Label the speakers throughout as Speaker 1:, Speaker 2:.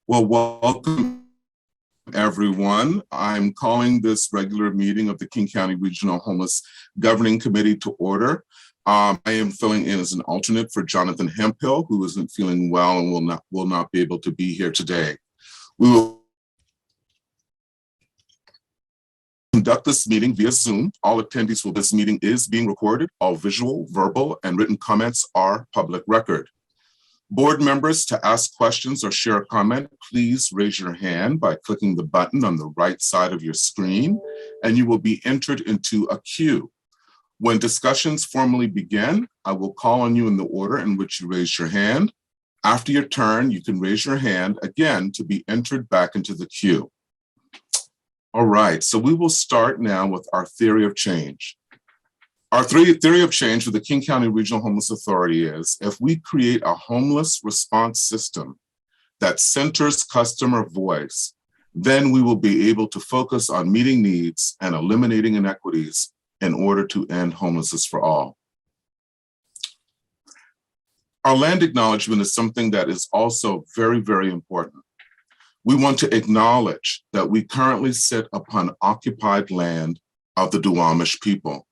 Speaker 1: Well, welcome everyone. I'm calling this regular meeting of the King County Regional Homeless Governing Committee to order. I am filling in as an alternate for Jonathan Hemphill, who isn't feeling well and will not be able to be here today. We will conduct this meeting via Zoom. All attendees for this meeting is being recorded. All visual, verbal, and written comments are public record. Board members, to ask questions or share a comment, please raise your hand by clicking the button on the right side of your screen, and you will be entered into a queue. When discussions formally begin, I will call on you in the order in which you raise your hand. After your turn, you can raise your hand again to be entered back into the queue. All right, so we will start now with our theory of change. Our theory of change for the King County Regional Homeless Authority is, if we create a homeless response system that centers customer voice, then we will be able to focus on meeting needs and eliminating inequities in order to end homelessness for all. Our land acknowledgement is something that is also very, very important. We want to acknowledge that we currently sit upon occupied land of the Duwamish people.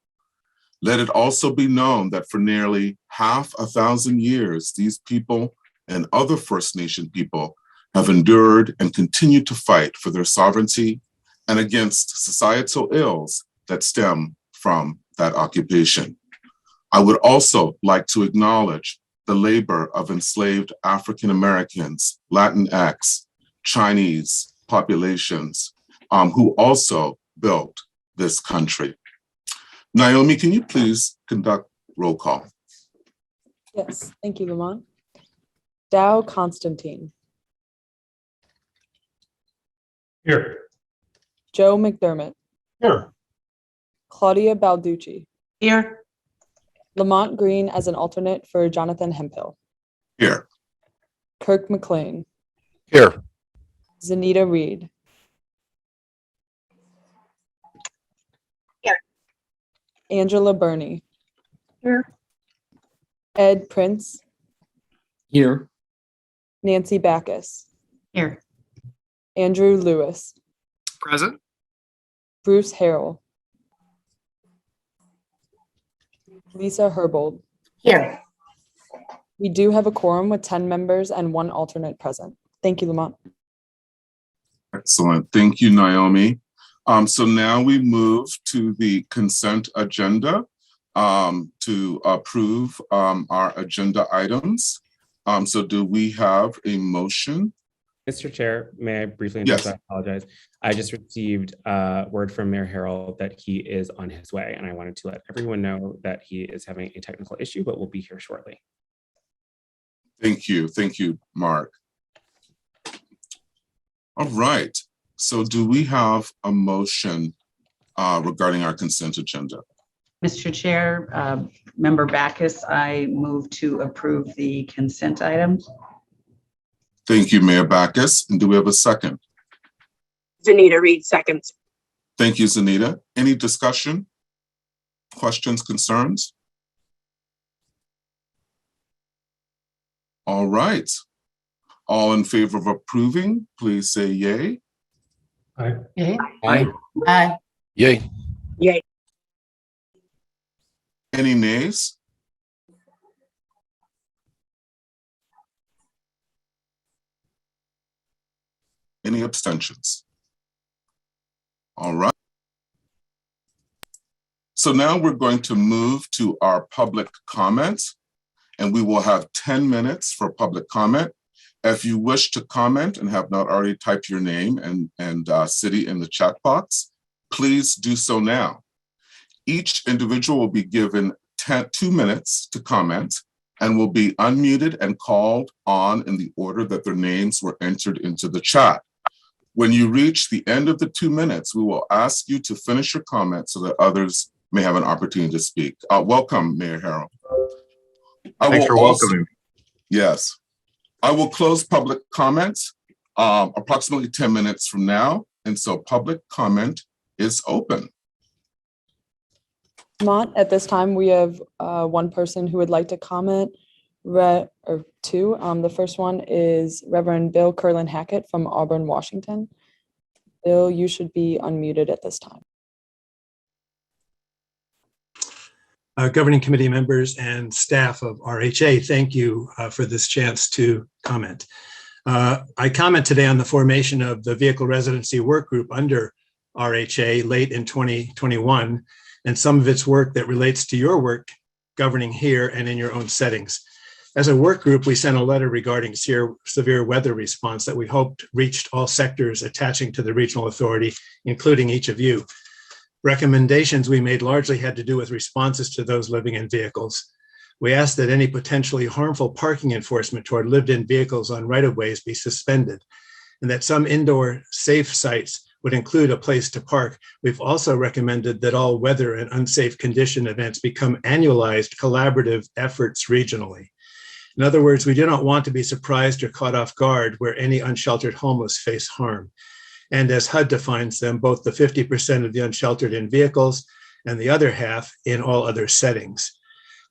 Speaker 1: Let it also be known that for nearly 500 years, these people and other First Nation people have endured and continue to fight for their sovereignty and against societal ills that stem from that occupation. I would also like to acknowledge the labor of enslaved African Americans, Latinx, Chinese populations who also built this country. Naomi, can you please conduct roll call?
Speaker 2: Yes, thank you, Lamont. Dow Constantine.
Speaker 3: Here.
Speaker 2: Joe McDermott.
Speaker 3: Here.
Speaker 2: Claudia Balducci.
Speaker 4: Here.
Speaker 2: Lamont Green as an alternate for Jonathan Hemphill.
Speaker 1: Here.
Speaker 2: Kirk McLean.
Speaker 3: Here.
Speaker 2: Zanita Reed.
Speaker 4: Here.
Speaker 2: Angela Burney.
Speaker 4: Here.
Speaker 2: Ed Prince.
Speaker 3: Here.
Speaker 2: Nancy Backus.
Speaker 4: Here.
Speaker 2: Andrew Lewis.
Speaker 3: Present.
Speaker 2: Bruce Harrell. Lisa Herbold.
Speaker 4: Here.
Speaker 2: We do have a quorum with 10 members and 1 alternate present. Thank you, Lamont.
Speaker 1: Excellent. Thank you, Naomi. So now we move to the consent agenda to approve our agenda items. So do we have a motion?
Speaker 5: Mr. Chair, may I briefly
Speaker 1: Yes.
Speaker 5: I apologize. I just received word from Mayor Harrell that he is on his way, and I wanted to let everyone know that he is having a technical issue, but will be here shortly.
Speaker 1: Thank you. Thank you, Mark. All right. So do we have a motion regarding our consent agenda?
Speaker 4: Mr. Chair, Member Backus, I move to approve the consent items.
Speaker 1: Thank you, Mayor Backus. And do we have a second?
Speaker 6: Zanita Reed, seconds.
Speaker 1: Thank you, Zanita. Any discussion, questions, concerns? All right. All in favor of approving, please say yay.
Speaker 3: Aye.
Speaker 4: Yay.
Speaker 3: Aye.
Speaker 4: Aye.
Speaker 3: Yay.
Speaker 6: Yay.
Speaker 1: Any nays? Any abstentions? All right. So now we're going to move to our public comments, and we will have 10 minutes for public comment. If you wish to comment and have not already typed your name and city in the chat box, please do so now. Each individual will be given 2 minutes to comment and will be unmuted and called on in the order that their names were entered into the chat. When you reach the end of the 2 minutes, we will ask you to finish your comment so that others may have an opportunity to speak. Welcome, Mayor Harrell.
Speaker 3: Thanks for welcoming.
Speaker 1: Yes. I will close public comments approximately 10 minutes from now. And so public comment is open.
Speaker 2: Lamont, at this time, we have 1 person who would like to comment or two. The first one is Reverend Bill Curlin Hackett from Auburn, Washington. Bill, you should be unmuted at this time.
Speaker 7: Governing committee members and staff of RHA, thank you for this chance to comment. I comment today on the formation of the Vehicle Residency Work Group under RHA late in 2021, and some of its work that relates to your work governing here and in your own settings. As a work group, we sent a letter regarding severe weather response that we hoped reached all sectors attaching to the regional authority, including each of you. Recommendations we made largely had to do with responses to those living in vehicles. We asked that any potentially harmful parking enforcement toward lived-in vehicles on right-of-ways be suspended, and that some indoor safe sites would include a place to park. We've also recommended that all weather and unsafe condition events become annualized collaborative efforts regionally. In other words, we do not want to be surprised or caught off guard where any unsheltered homeless face harm. And as HUD defines them, both the 50% of the unsheltered in vehicles and the other half in all other settings.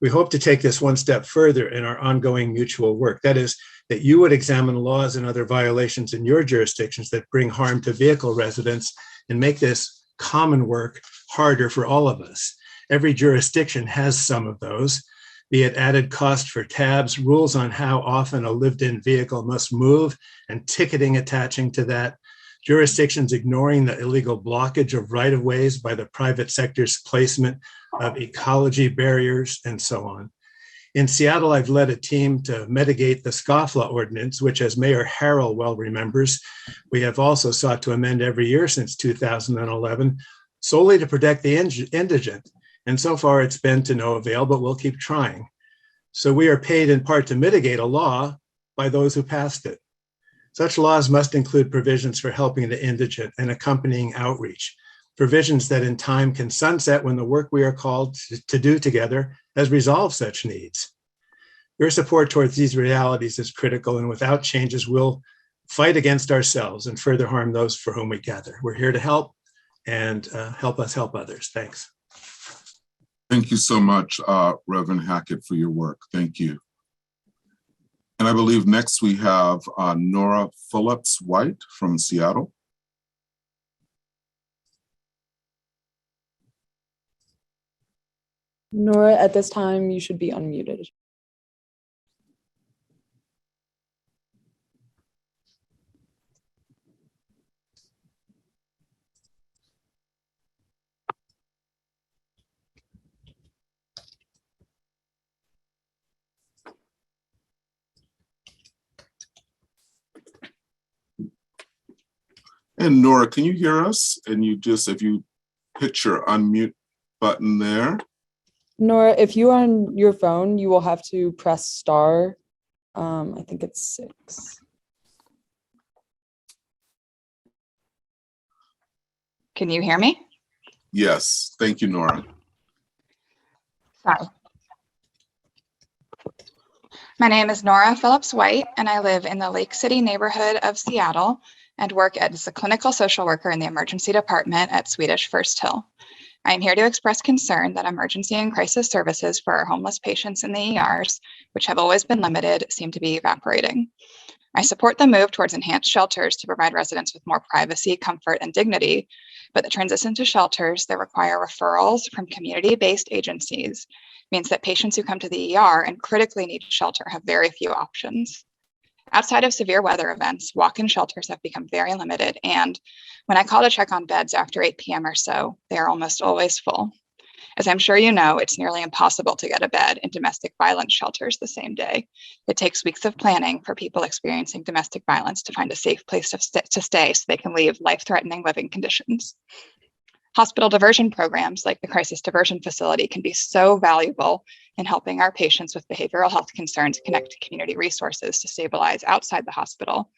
Speaker 7: We hope to take this one step further in our ongoing mutual work. That is, that you would examine laws and other violations in your jurisdictions that bring harm to vehicle residents and make this common work harder for all of us. Every jurisdiction has some of those, be it added cost for tabs, rules on how often a lived-in vehicle must move, and ticketing attaching to that, jurisdictions ignoring the illegal blockage of right-of-ways by the private sector's placement of ecology barriers, and so on. In Seattle, I've led a team to mitigate the scofflaw ordinance, which, as Mayor Harrell well remembers, we have also sought to amend every year since 2011, solely to protect the indigent. And so far it's been to no avail, but we'll keep trying. So we are paid in part to mitigate a law by those who passed it. Such laws must include provisions for helping the indigent and accompanying outreach, provisions that in time can sunset when the work we are called to do together has resolved such needs. Your support towards these realities is critical, and without changes, we'll fight against ourselves and further harm those for whom we gather. We're here to help, and help us help others. Thanks.
Speaker 1: Thank you so much, Reverend Hackett, for your work. Thank you. And I believe next we have Nora Phillips White from Seattle.
Speaker 2: Nora, at this time, you should be unmuted.
Speaker 1: And Nora, can you hear us? And you just, if you hit your unmute button there.
Speaker 2: Nora, if you are on your phone, you will have to press star. I think it's 6.
Speaker 8: Can you hear me?
Speaker 1: Yes, thank you, Nora.
Speaker 8: Sorry. My name is Nora Phillips White, and I live in the Lake City neighborhood of Seattle and work as a clinical social worker in the emergency department at Swedish First Hill. I am here to express concern that emergency and crisis services for our homeless patients in the ERs, which have always been limited, seem to be evaporating. I support the move towards enhanced shelters to provide residents with more privacy, comfort, and dignity, but the transition to shelters that require referrals from community-based agencies means that patients who come to the ER and critically need shelter have very few options. Outside of severe weather events, walk-in shelters have become very limited, and when I call to check on beds after 8 p.m. or so, they are almost always full. As I'm sure you know, it's nearly impossible to get a bed in domestic violence shelters the same day. It takes weeks of planning for people experiencing domestic violence to find a safe place to stay so they can leave life-threatening living conditions. Hospital diversion programs like the Crisis Diversion Facility can be so valuable in helping our patients with behavioral health concerns connect to community resources to stabilize outside the hospital.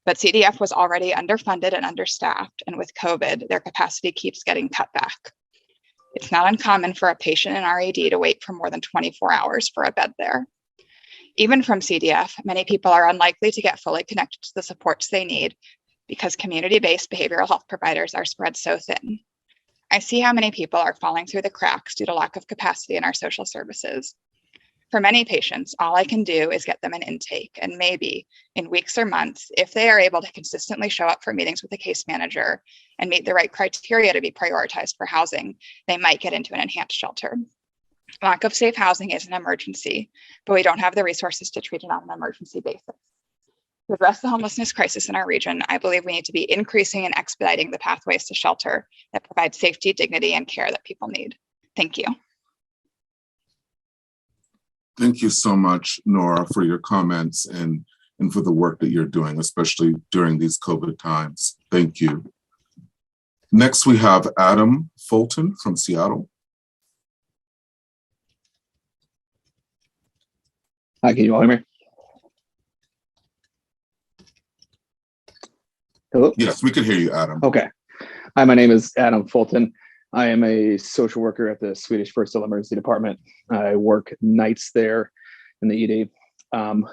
Speaker 8: But CDF was already underfunded and understaffed, and with COVID, their capacity keeps getting cut back. It's not uncommon for a patient in RED to wait for more than 24 hours for a bed there. Even from CDF, many people are unlikely to get fully connected to the supports they need because community-based behavioral health providers are spread so thin. I see how many people are falling through the cracks due to lack of capacity in our social services. For many patients, all I can do is get them an intake, and maybe in weeks or months, if they are able to consistently show up for meetings with a case manager and meet the right criteria to be prioritized for housing, they might get into an enhanced shelter. Lack of safe housing is an emergency, but we don't have the resources to treat it on an emergency basis. To address the homelessness crisis in our region, I believe we need to be increasing and expediting the pathways to shelter that provide safety, dignity, and care that people need. Thank you.
Speaker 1: Thank you so much, Nora, for your comments and for the work that you're doing, especially during these COVID times. Thank you. Next, we have Adam Fulton from Seattle.
Speaker 9: Hi, can you all hear me? Hello?
Speaker 1: Yes, we can hear you, Adam.
Speaker 9: Okay. Hi, my name is Adam Fulton. I am a social worker at the Swedish First Hill Emergency Department. I work nights there in the ED.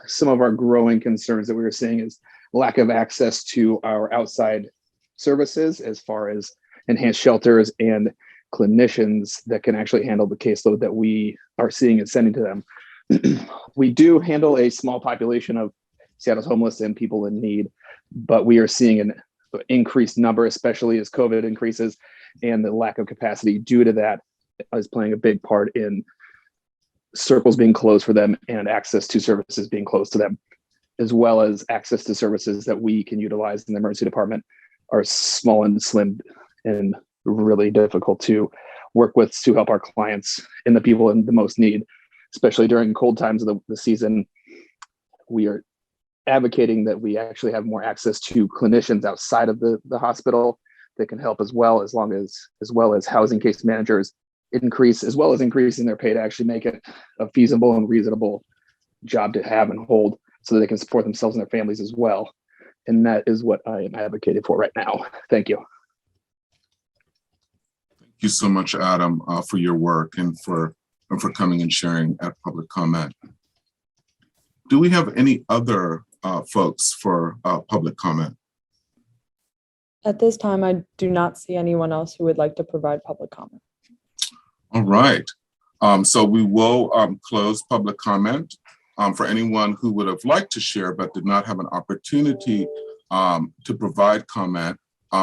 Speaker 9: Some of our growing concerns that we were seeing is lack of access to our outside services as far as enhanced shelters and clinicians that can actually handle the caseload that we are seeing and sending to them. We do handle a small population of Seattle's homeless and people in need, but we are seeing an increased number, especially as COVID increases, and the lack of capacity due to that is playing a big part in circles being closed for them and access to services being closed to them, as well as access to services that we can utilize in the emergency department are small and slim and really difficult to work with to help our clients and the people in the most need, especially during cold times of the season. We are advocating that we actually have more access to clinicians outside of the hospital that can help as well as housing case managers as well as increasing their pay to actually make it a feasible and reasonable job to have and hold so that they can support themselves and their families as well. And that is what I am advocating for right now. Thank you.
Speaker 1: Thank you so much, Adam, for your work and for coming and sharing at public comment. Do we have any other folks for public comment?
Speaker 2: At this time, I do not see anyone else who would like to provide public comment.
Speaker 1: All right. So we will close public comment. For anyone who would have liked to share but did not have an opportunity to provide comment,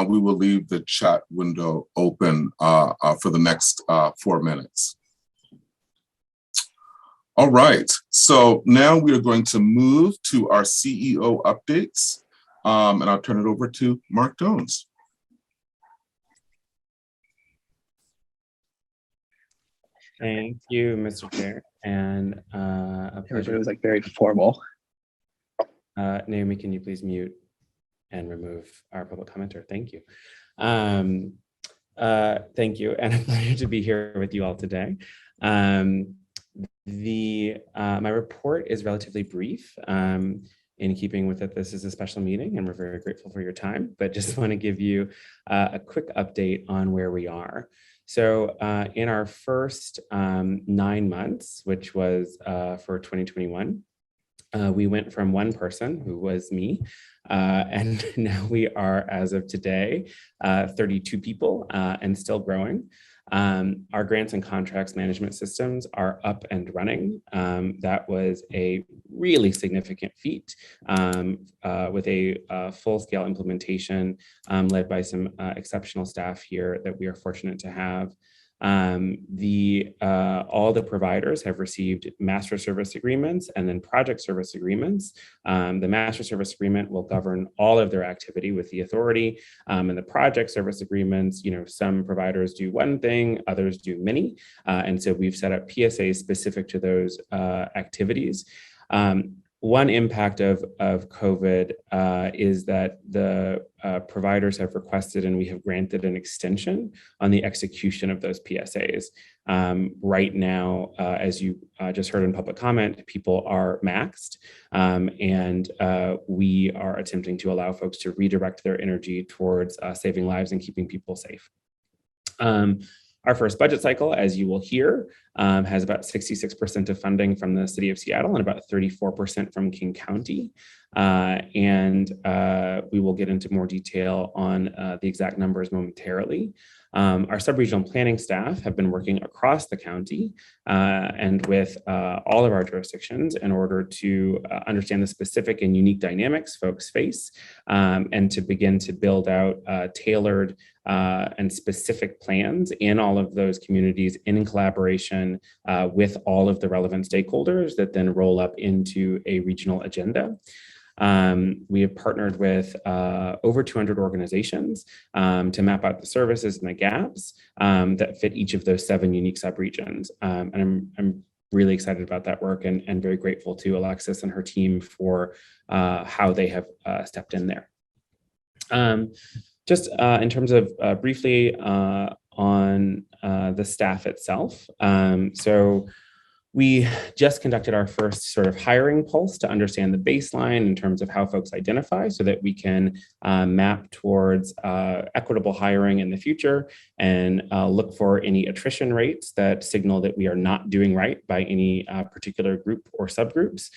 Speaker 1: we will leave the chat window open for the next 4 minutes. All right, so now we are going to move to our CEO updates, and I'll turn it over to Mark Jones.
Speaker 5: Thank you, Mr. Chair, and a pleasure.
Speaker 9: It was like very formal.
Speaker 5: Naomi, can you please mute and remove our public commenter? Thank you. Thank you, and a pleasure to be here with you all today. My report is relatively brief. In keeping with it, this is a special meeting and we're very grateful for your time, but just want to give you a quick update on where we are. So in our first 9 months, which was for 2021, we went from 1 person, who was me, and now we are, as of today, 32 people and still growing. Our grants and contracts management systems are up and running. That was a really significant feat with a full-scale implementation led by some exceptional staff here that we are fortunate to have. All the providers have received master service agreements and then project service agreements. The master service agreement will govern all of their activity with the authority, and the project service agreements, some providers do one thing, others do many. And so we've set up PSAs specific to those activities. One impact of COVID is that the providers have requested and we have granted an extension on the execution of those PSAs. Right now, as you just heard in public comment, people are maxed, and we are attempting to allow folks to redirect their energy towards saving lives and keeping people safe. Our first budget cycle, as you will hear, has about 66% of funding from the city of Seattle and about 34% from King County. We will get into more detail on the exact numbers momentarily. Our sub-regional planning staff have been working across the county and with all of our jurisdictions in order to understand the specific and unique dynamics folks face and to begin to build out tailored and specific plans in all of those communities in collaboration with all of the relevant stakeholders that then roll up into a regional agenda. We have partnered with over 200 organizations to map out the services and the gaps that fit each of those 7 unique subregions. And I'm really excited about that work and very grateful to Alexis and her team for how they have stepped in there. Just in terms of briefly on the staff itself. So we just conducted our first sort of hiring pulse to understand the baseline in terms of how folks identify so that we can map towards equitable hiring in the future and look for any attrition rates that signal that we are not doing right by any particular group or subgroups.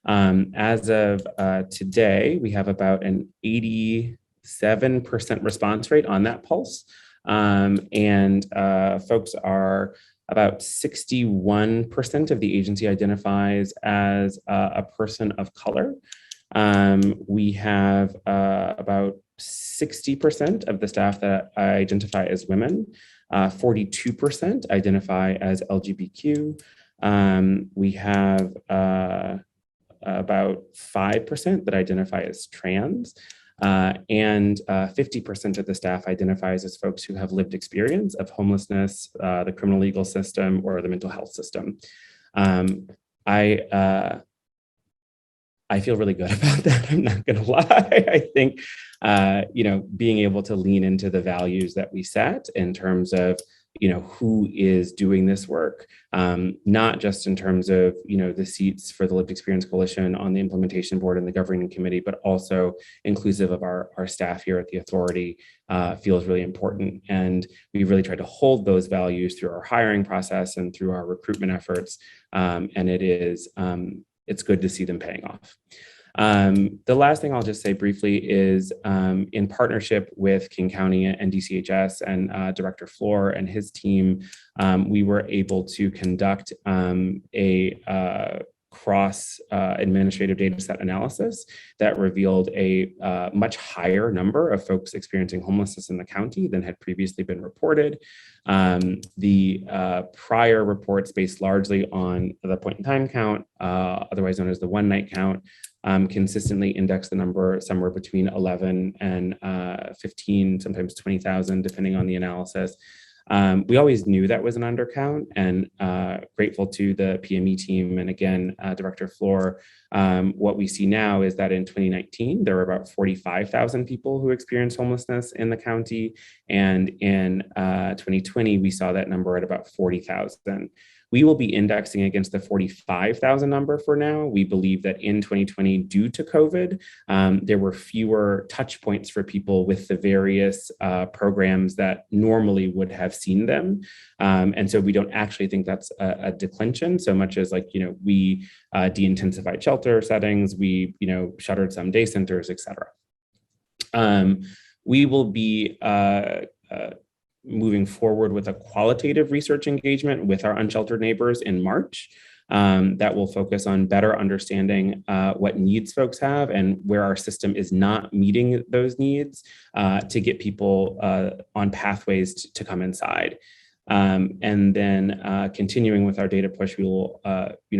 Speaker 5: As of today, we have about an 87% response rate on that pulse. Folks are about 61% of the agency identifies as a person of color. We have about 60% of the staff that identify as women, 42% identify as LGBTQ. We have about 5% that identify as trans. And 50% of the staff identifies as folks who have lived experience of homelessness, the criminal legal system, or the mental health system. I feel really good about that. I'm not going to lie. I think, being able to lean into the values that we set in terms of, who is doing this work, not just in terms of, the seats for the Lived Experience Coalition on the implementation board and the governing committee, but also inclusive of our staff here at the authority feels really important. And we really tried to hold those values through our hiring process and through our recruitment efforts. And it's good to see them paying off. The last thing I'll just say briefly is in partnership with King County and DCHS and Director Floor and his team, we were able to conduct a cross administrative data set analysis that revealed a much higher number of folks experiencing homelessness in the county than had previously been reported. The prior reports based largely on the point in time count, otherwise known as the one night count, consistently index the number somewhere between 11 and 15, sometimes 20,000, depending on the analysis. We always knew that was an undercount, and grateful to the PME team and again, Director Floor. What we see now is that in 2019, there were about 45,000 people who experienced homelessness in the county. And in 2020, we saw that number at about 40,000. We will be indexing against the 45,000 number for now. We believe that in 2020, due to COVID, there were fewer touch points for people with the various programs that normally would have seen them. And so we don't actually think that's a declension so much as we de-intensified shelter settings, we shuttered some day centers, et cetera. We will be moving forward with a qualitative research engagement with our unsheltered neighbors in March that will focus on better understanding what needs folks have and where our system is not meeting those needs to get people on pathways to come inside. And then continuing with our data push, we will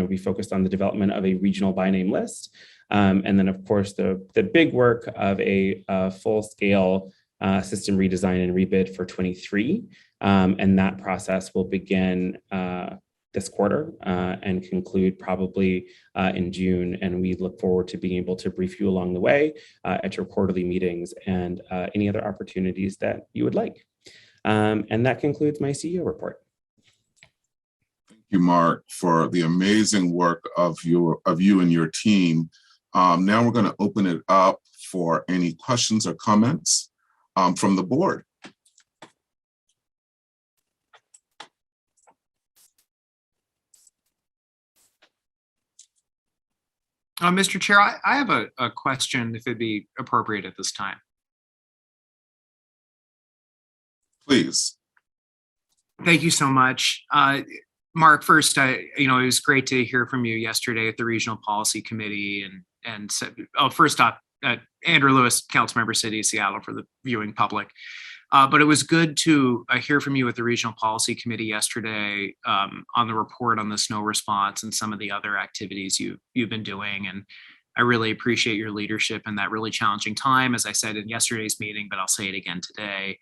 Speaker 5: be focused on the development of a regional by name list. And then of course, the big work of a full-scale system redesign and rebid for 23. And that process will begin this quarter and conclude probably in June. And we look forward to being able to brief you along the way at your quarterly meetings and any other opportunities that you would like. And that concludes my CEO report.
Speaker 1: Thank you, Mark, for the amazing work of you and your team. Now we're going to open it up for any questions or comments from the board.
Speaker 3: Mr. Chair, I have a question, if it'd be appropriate at this time.
Speaker 1: Please.
Speaker 3: Thank you so much. Mark, first, it was great to hear from you yesterday at the Regional Policy Committee, and first off, Andrew Lewis, Councilmember City of Seattle for the viewing public. But it was good to hear from you at the Regional Policy Committee yesterday on the report on the snow response and some of the other activities you've been doing. And I really appreciate your leadership in that really challenging time, as I said in yesterday's meeting, but I'll say it again today.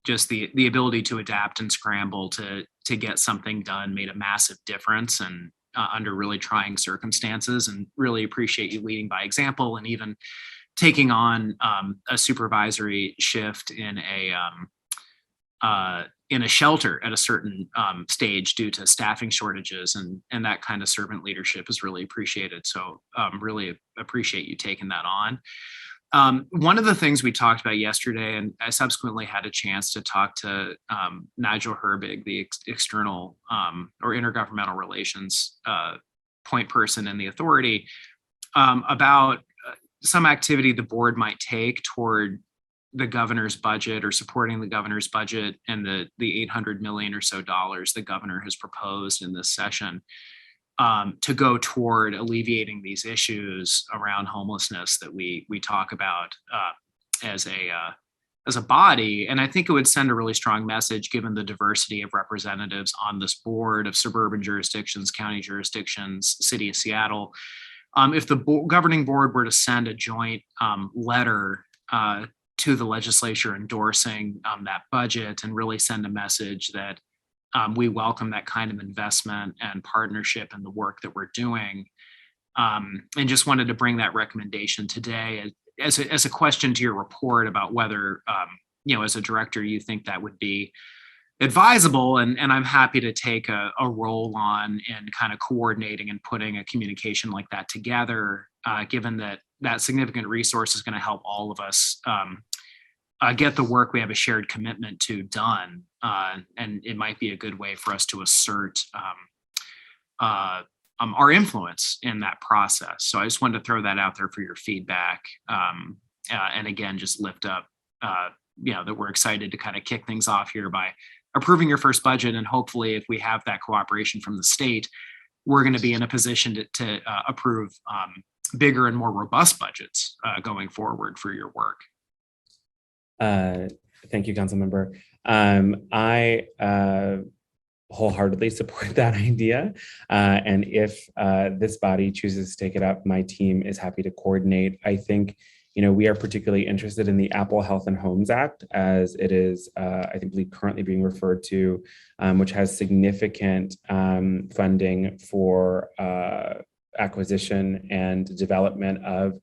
Speaker 3: Just the ability to adapt and scramble to get something done made a massive difference, and under really trying circumstances, and really appreciate you leading by example and even taking on a supervisory shift in a shelter at a certain stage due to staffing shortages, and that kind of servant leadership is really appreciated. So really appreciate you taking that on. One of the things we talked about yesterday, and I subsequently had a chance to talk to Nigel Herbig, the external or intergovernmental relations point person in the authority, about some activity the board might take toward the governor's budget or supporting the governor's budget and the $800 million or so the governor has proposed in this session to go toward alleviating these issues around homelessness that we talk about as a body. And I think it would send a really strong message, given the diversity of representatives on this board of suburban jurisdictions, county jurisdictions, City of Seattle. If the governing board were to send a joint letter to the legislature endorsing that budget, and really send a message that we welcome that kind of investment and partnership in the work that we're doing, and just wanted to bring that recommendation today as a question to your report about whether, as a director, you think that would be advisable, and I'm happy to take a role on in kind of coordinating and putting a communication like that together, given that significant resource is going to help all of us get the work we have a shared commitment to done, and it might be a good way for us to assert our influence in that process. So I just wanted to throw that out there for your feedback, and again, just lift up that we're excited to kind of kick things off here by approving your first budget. And hopefully, if we have that cooperation from the state, we're going to be in a position to approve bigger and more robust budgets going forward for your work.
Speaker 5: Thank you, Councilmember. I wholeheartedly support that idea. And if this body chooses to take it up, my team is happy to coordinate. I think we are particularly interested in the Apple Health and Homes Act, as it is, I believe, currently being referred to, which has significant funding for acquisition and development of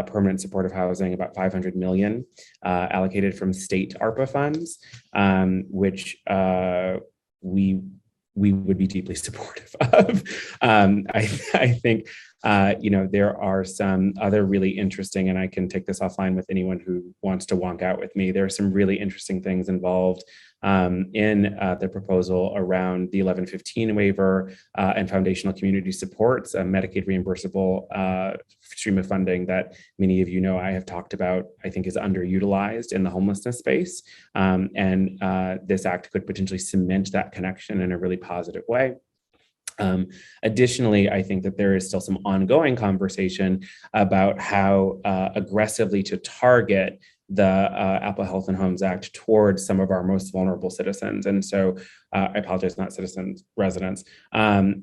Speaker 5: permanent supportive housing, about $500 million allocated from state ARPA funds, which we would be deeply supportive of. I think there are some other really interesting, and I can take this offline with anyone who wants to wonk out with me. There are some really interesting things involved in the proposal around the 1115 waiver and foundational community supports, a Medicaid reimbursable stream of funding that many of I have talked about, I think is underutilized in the homelessness space. And this act could potentially cement that connection in a really positive way. Additionally, I think that there is still some ongoing conversation about how aggressively to target the Apple Health and Homes Act towards some of our most vulnerable citizens. And so I apologize, not citizens, residents. To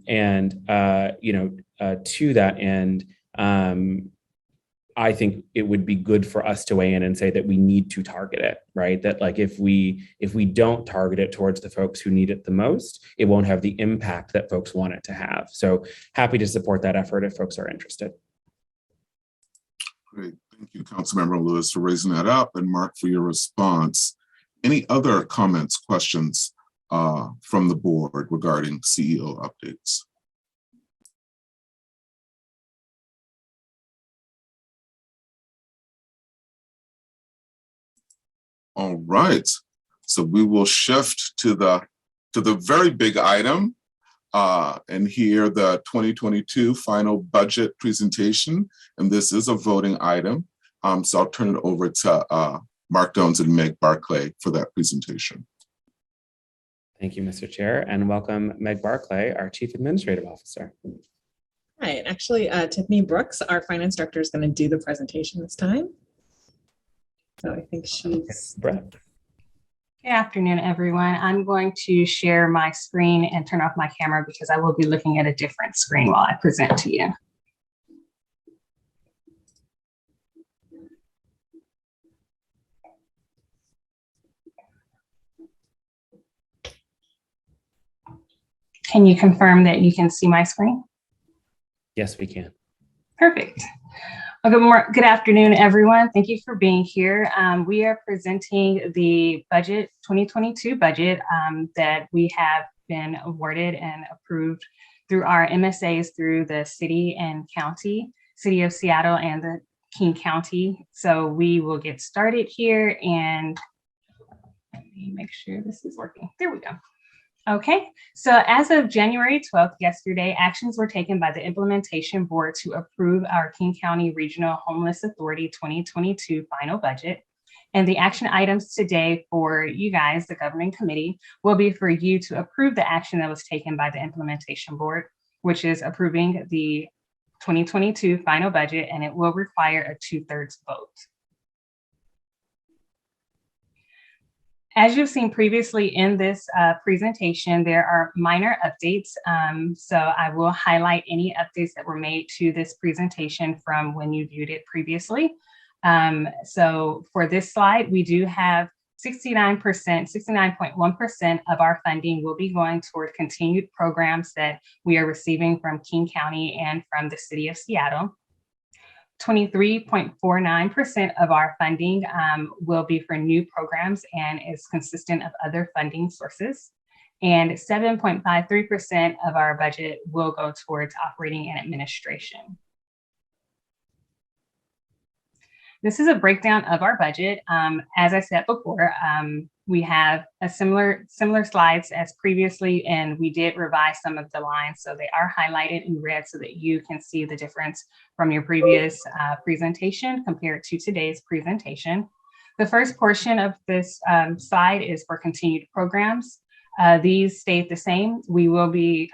Speaker 5: that end, I think it would be good for us to weigh in and say that we need to target it, right? That like if we don't target it towards the folks who need it the most, it won't have the impact that folks want it to have. So happy to support that effort if folks are interested.
Speaker 1: Great. Thank you, Councilmember Lewis, for raising that up, and Mark for your response. Any other comments, questions from the board regarding CEO updates? All right, so we will shift to the very big item and hear the 2022 final budget presentation. And this is a voting item. So I'll turn it over to Mark Jones and Meg Barclay for that presentation.
Speaker 5: Thank you, Mr. Chair, and welcome Meg Barclay, our Chief Administrative Officer.
Speaker 10: Right, actually, Tiffany Brooks, our finance director, is going to do the presentation this time. So I think she's
Speaker 5: Brett.
Speaker 11: Good afternoon, everyone. I'm going to share my screen and turn off my camera because I will be looking at a different screen while I present to you. Can you confirm that you can see my screen?
Speaker 5: Yes, we can.
Speaker 11: Perfect. Well, good afternoon, everyone. Thank you for being here. We are presenting the budget, 2022 budget that we have been awarded and approved through our MSAs through the city and county, City of Seattle and the King County. So we will get started here and let me make sure this is working. There we go. Okay, so as of January 12th, yesterday, actions were taken by the implementation board to approve our King County Regional Homeless Authority 2022 final budget. And the action items today for you guys, the governing committee, will be for you to approve the action that was taken by the implementation board, which is approving the 2022 final budget, and it will require a 2/3 vote. As you've seen previously in this presentation, there are minor updates. So I will highlight any updates that were made to this presentation from when you viewed it previously. So for this slide, we do have 69.1% of our funding will be going toward continued programs that we are receiving from King County and from the City of Seattle. 23.49% of our funding will be for new programs and is consistent of other funding sources. And 7.53% of our budget will go towards operating and administration. This is a breakdown of our budget. As I said before, we have a similar slides as previously, and we did revise some of the lines. So they are highlighted in red so that you can see the difference from your previous presentation compared to today's presentation. The first portion of this slide is for continued programs. These stayed the same. We will be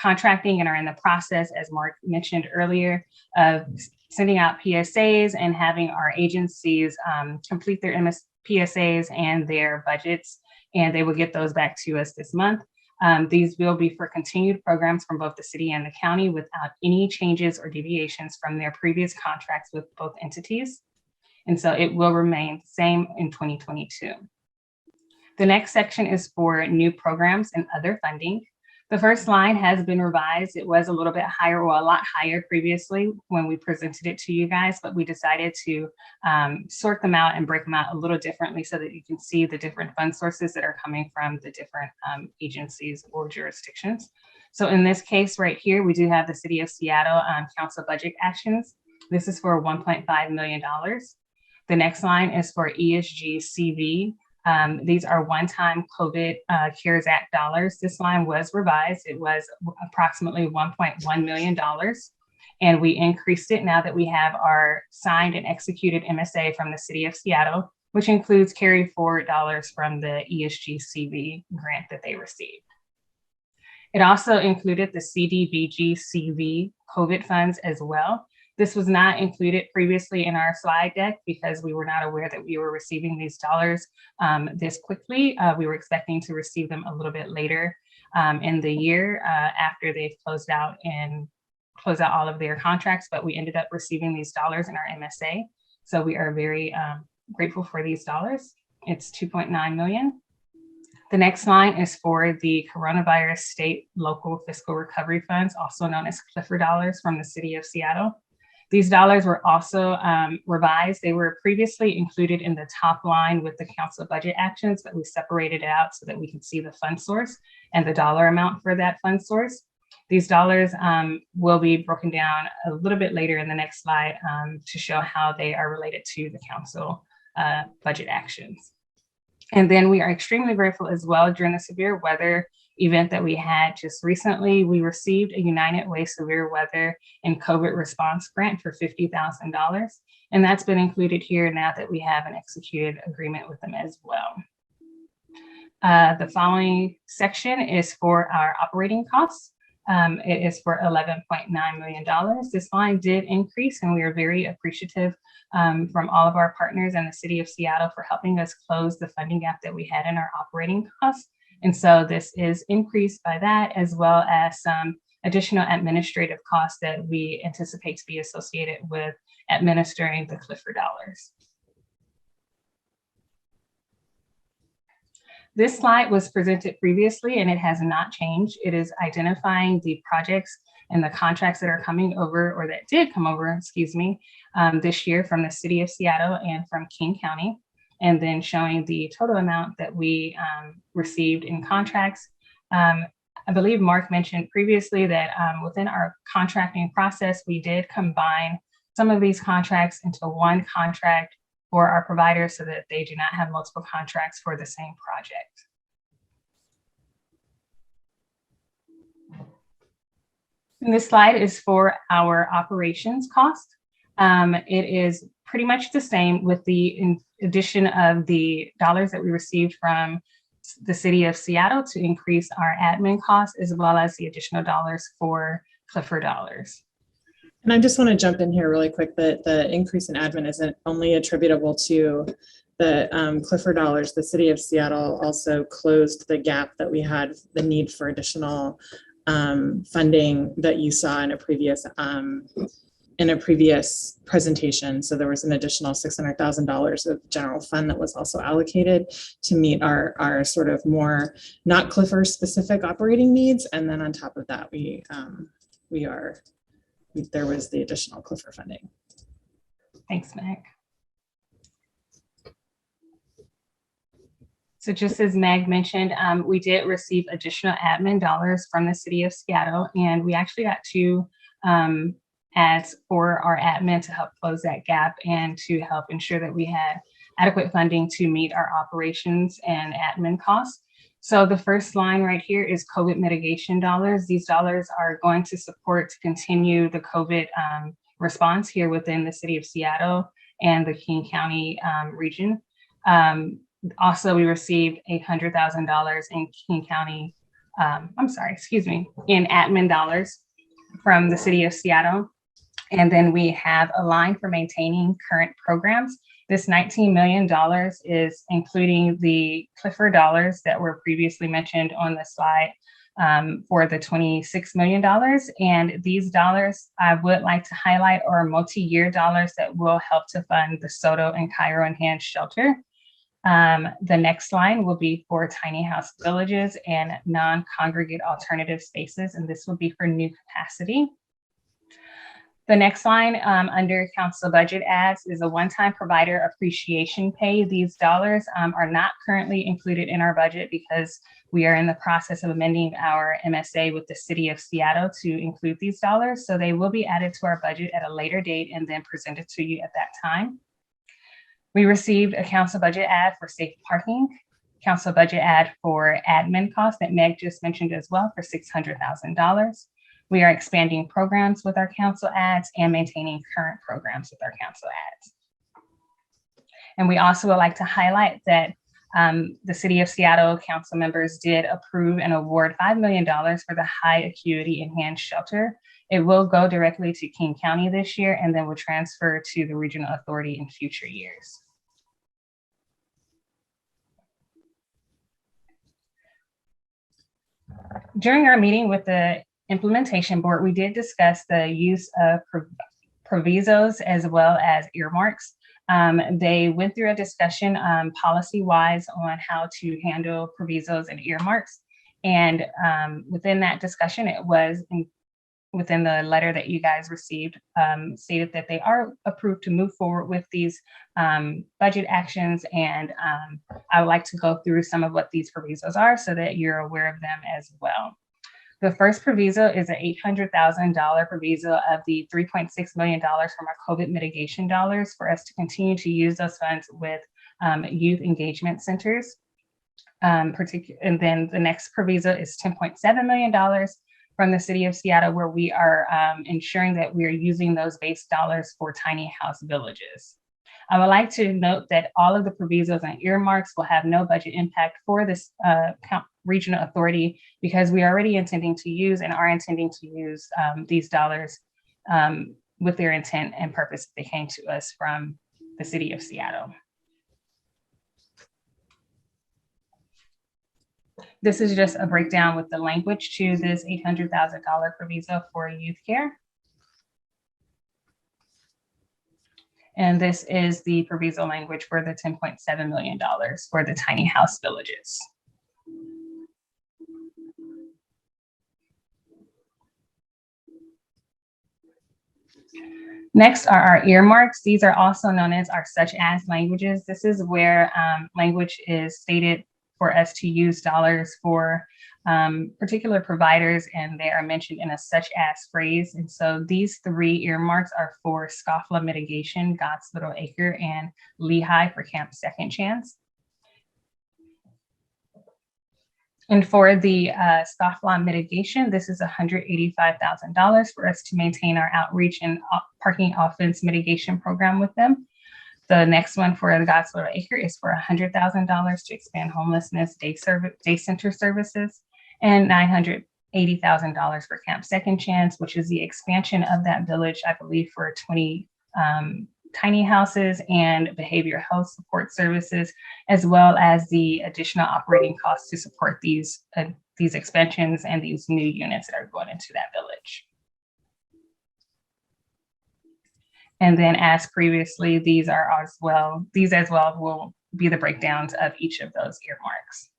Speaker 11: contracting and are in the process, as Mark mentioned earlier, of sending out PSAs and having our agencies complete their PSAs and their budgets, and they will get those back to us this month. These will be for continued programs from both the city and the county without any changes or deviations from their previous contracts with both entities. And so it will remain the same in 2022. The next section is for new programs and other funding. The first line has been revised. It was a little bit higher, or a lot higher previously when we presented it to you guys, but we decided to sort them out and break them out a little differently so that you can see the different fund sources that are coming from the different agencies or jurisdictions. So in this case right here, we do have the City of Seattle Council Budget Actions. This is for $1.5 million. The next line is for ESG CV. These are one-time COVID CARES Act dollars. This line was revised. It was approximately $1.1 million. And we increased it now that we have our signed and executed MSA from the City of Seattle, which includes carry forward dollars from the ESG CV grant that they received. It also included the CDBG CV COVID funds as well. This was not included previously in our slide deck because we were not aware that we were receiving these dollars this quickly. We were expecting to receive them a little bit later in the year after they've closed out all of their contracts, but we ended up receiving these dollars in our MSA. So we are very grateful for these dollars. It's $2.9 million. The next line is for the Coronavirus State Local Fiscal Recovery Funds, also known as Clifford dollars from the City of Seattle. These dollars were also revised. They were previously included in the top line with the council budget actions, but we separated it out so that we can see the fund source and the dollar amount for that fund source. These dollars will be broken down a little bit later in the next slide to show how they are related to the council budget actions. And then we are extremely grateful as well during the severe weather event that we had just recently, we received a United Way Severe Weather and COVID Response Grant for $50,000. And that's been included here now that we have an executed agreement with them as well. The following section is for our operating costs. It is for $11.9 million. This line did increase, and we are very appreciative from all of our partners and the city of Seattle for helping us close the funding gap that we had in our operating costs. And so this is increased by that, as well as some additional administrative costs that we anticipate to be associated with administering the Clifford dollars. This slide was presented previously and it has not changed. It is identifying the projects and the contracts that are coming over, or that did come over, excuse me, this year from the city of Seattle and from King County, and then showing the total amount that we received in contracts. I believe Mark mentioned previously that within our contracting process, we did combine some of these contracts into one contract for our providers so that they do not have multiple contracts for the same project. And this slide is for our operations cost. It is pretty much the same with the addition of the dollars that we received from the city of Seattle to increase our admin costs, as well as the additional dollars for Clifford dollars.
Speaker 10: And I just want to jump in here really quick that the increase in admin isn't only attributable to the Clifford dollars. The city of Seattle also closed the gap that we had, the need for additional funding that you saw in a previous presentation. So there was an additional $600,000 of general fund that was also allocated to meet our sort of more not Clifford specific operating needs. And then on top of that, there was the additional Clifford funding.
Speaker 11: Thanks, Meg. So just as Meg mentioned, we did receive additional admin dollars from the city of Seattle, and we actually got two ads for our admin to help close that gap and to help ensure that we had adequate funding to meet our operations and admin costs. So the first line right here is COVID mitigation dollars. These dollars are going to support to continue the COVID response here within the city of Seattle and the King County region. Also, we received $800,000 in King County, in admin dollars from the city of Seattle. And then we have a line for maintaining current programs. This $19 million is including the Clifford dollars that were previously mentioned on the slide for the $26 million. And these dollars I would like to highlight are multi-year dollars that will help to fund the Soto and Cairo Enhanced Shelter. The next line will be for tiny house villages and non-congregate alternative spaces, and this will be for new capacity. The next line under council budget ads is a one-time provider appreciation pay. These dollars are not currently included in our budget because we are in the process of amending our MSA with the city of Seattle to include these dollars. So they will be added to our budget at a later date and then presented to you at that time. We received a council budget ad for safe parking, council budget ad for admin costs that Meg just mentioned as well for $600,000. We are expanding programs with our council ads and maintaining current programs with our council ads. And we also would like to highlight that the city of Seattle council members did approve and award $5 million for the high acuity enhanced shelter. It will go directly to King County this year and then will transfer to the regional authority in future years. During our meeting with the implementation board, we did discuss the use of provisos as well as earmarks. They went through a discussion policy-wise on how to handle provisos and earmarks. And within that discussion, it was within the letter that you guys received, stated that they are approved to move forward with these budget actions. And I would like to go through some of what these provisos are so that you're aware of them as well. The first proviso is an $800,000 proviso of the $3.6 million from our COVID mitigation dollars for us to continue to use those funds with youth engagement centers. And then the next proviso is $10.7 million from the city of Seattle, where we are ensuring that we are using those base dollars for tiny house villages. I would like to note that all of the provisos and earmarks will have no budget impact for this regional authority, because we are already intending to use and are intending to use these dollars with their intent and purpose that they came to us from the city of Seattle. This is just a breakdown with the language to this $800,000 proviso for youth care. And this is the proviso language for the $10.7 million for the tiny house villages. Next are our earmarks. These are also known as our such as languages. This is where language is stated for us to use dollars for particular providers, and they are mentioned in a such as phrase. And so these three earmarks are for scofflaw mitigation, God's Little Acre, and Lehigh for Camp Second Chance. And for the scofflaw mitigation, this is $185,000 for us to maintain our outreach and parking offense mitigation program with them. The next one for the God's Little Acre is for $100,000 to expand homelessness day center services, and $980,000 for Camp Second Chance, which is the expansion of that village, I believe, for 20 tiny houses and behavioral health support services, as well as the additional operating costs to support these expansions and these new units that are going into that village. And then, as previously, these as well will be the breakdowns of each of those earmarks.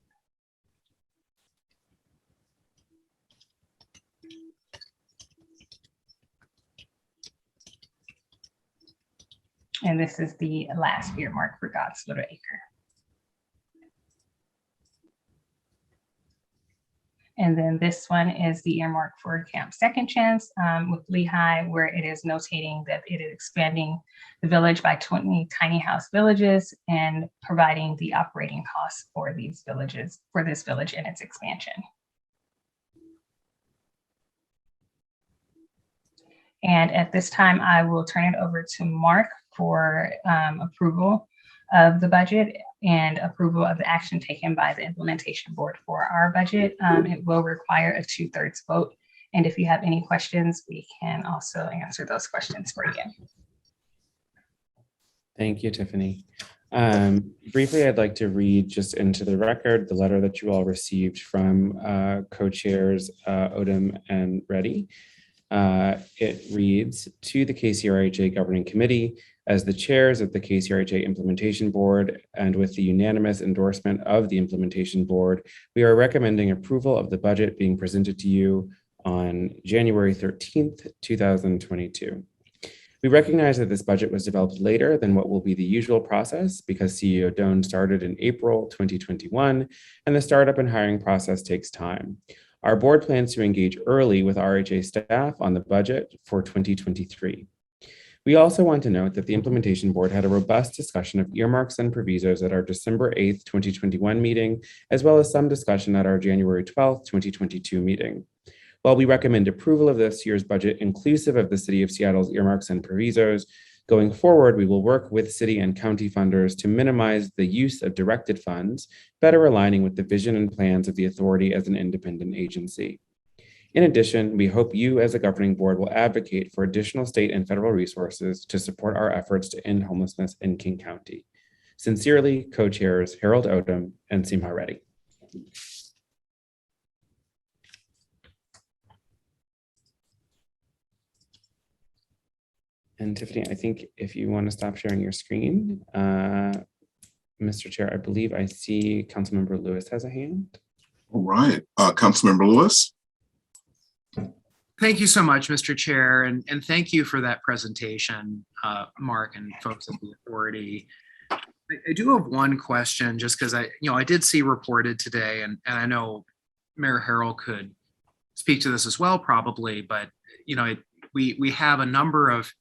Speaker 11: And this is the last earmark for God's Little Acre. And then this one is the earmark for Camp Second Chance with Lehigh, where it is notating that it is expanding the village by 20 tiny house villages and providing the operating costs for these villages, for this village and its expansion. And at this time, I will turn it over to Mark for approval of the budget and approval of the action taken by the implementation board for our budget. It will require a 2/3 vote. And if you have any questions, we can also answer those questions for you.
Speaker 5: Thank you, Tiffany. Briefly, I'd like to read just into the record the letter that you all received from co-chairs Odom and Reddy. It reads, to the KCRHA Governing Committee, as the chairs of the KCRHA Implementation Board and with the unanimous endorsement of the Implementation Board, we are recommending approval of the budget being presented to you on January 13th, 2022. We recognize that this budget was developed later than what will be the usual process because CEO Doan started in April 2021, and the startup and hiring process takes time. Our board plans to engage early with RHA staff on the budget for 2023. We also want to note that the Implementation Board had a robust discussion of earmarks and provisos at our December 8th, 2021 meeting, as well as some discussion at our January 12th, 2022 meeting. While we recommend approval of this year's budget inclusive of the City of Seattle's earmarks and provisos, going forward, we will work with city and county funders to minimize the use of directed funds, better aligning with the vision and plans of the authority as an independent agency. In addition, we hope you as a governing board will advocate for additional state and federal resources to support our efforts to end homelessness in King County. Sincerely, co-chairs Harold Odom and Simha Reddy. And Tiffany, I think if you want to stop sharing your screen, Mr. Chair, I believe I see Councilmember Lewis has a hand.
Speaker 1: All right, Councilmember Lewis.
Speaker 3: Thank you so much, Mr. Chair, and thank you for that presentation, Mark and folks at the authority. I do have one question, just because I did see reported today, and I know Mayor Harrell could speak to this as well, probably, but we have a number of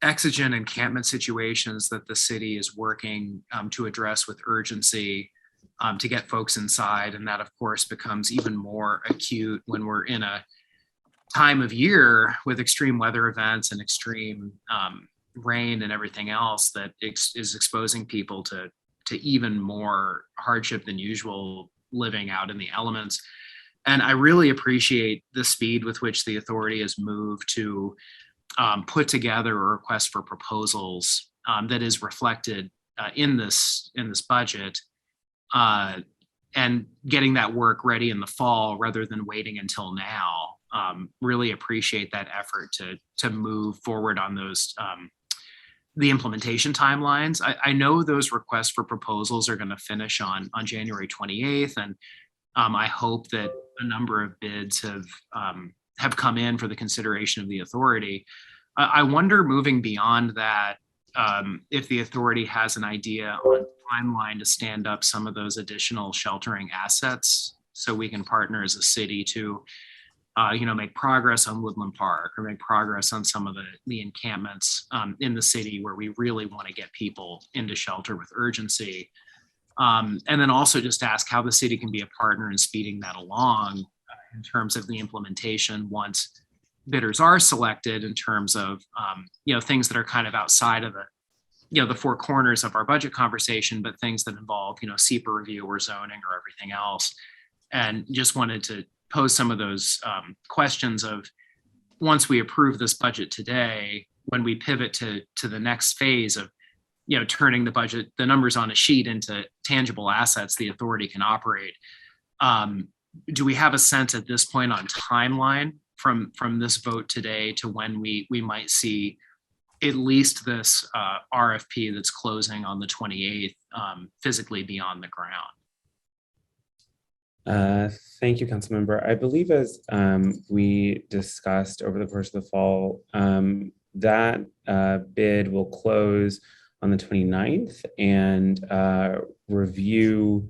Speaker 3: exigent encampment situations that the city is working to address with urgency. to get folks inside. And that, of course, becomes even more acute when we're in a time of year with extreme weather events and extreme rain and everything else that is exposing people to even more hardship than usual living out in the elements. And I really appreciate the speed with which the authority has moved to put together a request for proposals that is reflected in this budget, and getting that work ready in the fall rather than waiting until now. Really appreciate that effort to move forward on those the implementation timelines. I know those requests for proposals are going to finish on January 28th, and I hope that a number of bids have come in for the consideration of the authority. I wonder, moving beyond that, if the authority has an idea on timeline to stand up some of those additional sheltering assets, so we can partner as a city to make progress on Woodland Park, or make progress on some of the encampments in the city where we really want to get people into shelter with urgency. And then also just ask how the city can be a partner in speeding that along in terms of the implementation once bidders are selected, in terms of things that are kind of outside of the four corners of our budget conversation, but things that involve SEPA review or zoning or everything else. And just wanted to pose some of those questions of, once we approve this budget today, when we pivot to the next phase of turning the numbers on a sheet into tangible assets the authority can operate, do we have a sense at this point on timeline from this vote today to when we might see at least this RFP that's closing on the 28th physically be on the ground?
Speaker 5: Thank you, Councilmember. I believe, as we discussed over the course of the fall, that bid will close on the 29th, and review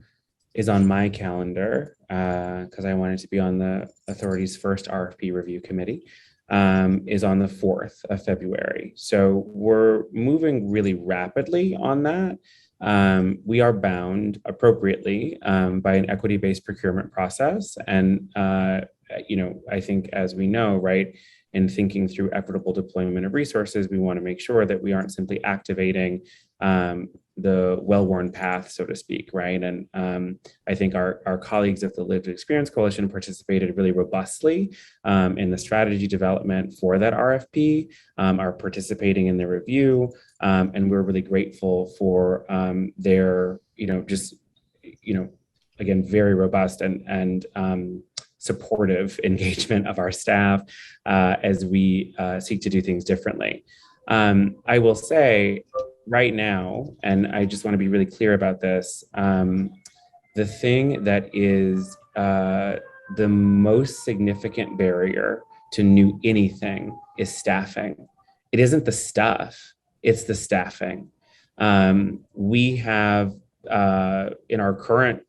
Speaker 5: is on my calendar because I wanted to be on the authority's first RFP review committee, is on the 4th of February. So we're moving really rapidly on that. We are bound appropriately by an equity-based procurement process. And, I think, as we know, right, in thinking through equitable deployment of resources, we want to make sure that we aren't simply activating the well-worn path, so to speak, right? And I think our colleagues at the Lived Experience Coalition participated really robustly in the strategy development for that RFP, are participating in the review, and we're really grateful for their, again, very robust and supportive engagement of our staff as we seek to do things differently. I will say right now, and I just want to be really clear about this, the thing that is the most significant barrier to new anything is staffing. It isn't the stuff, it's the staffing. We have in our current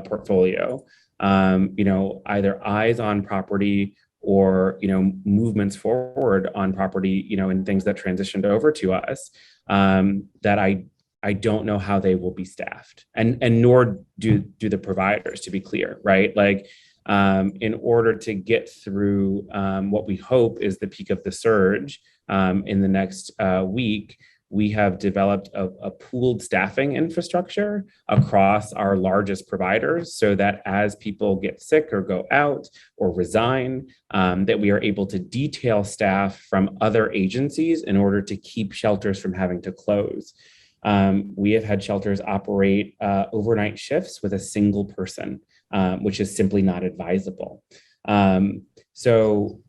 Speaker 5: portfolio, either eyes on property or, movements forward on property, and things that transitioned over to us, that I don't know how they will be staffed, and nor do the providers, to be clear, right? Like, in order to get through what we hope is the peak of the surge in the next week, we have developed a pooled staffing infrastructure across our largest providers, so that as people get sick or go out or resign, that we are able to detail staff from other agencies in order to keep shelters from having to close. We have had shelters operate overnight shifts with a single person, which is simply not advisable. So,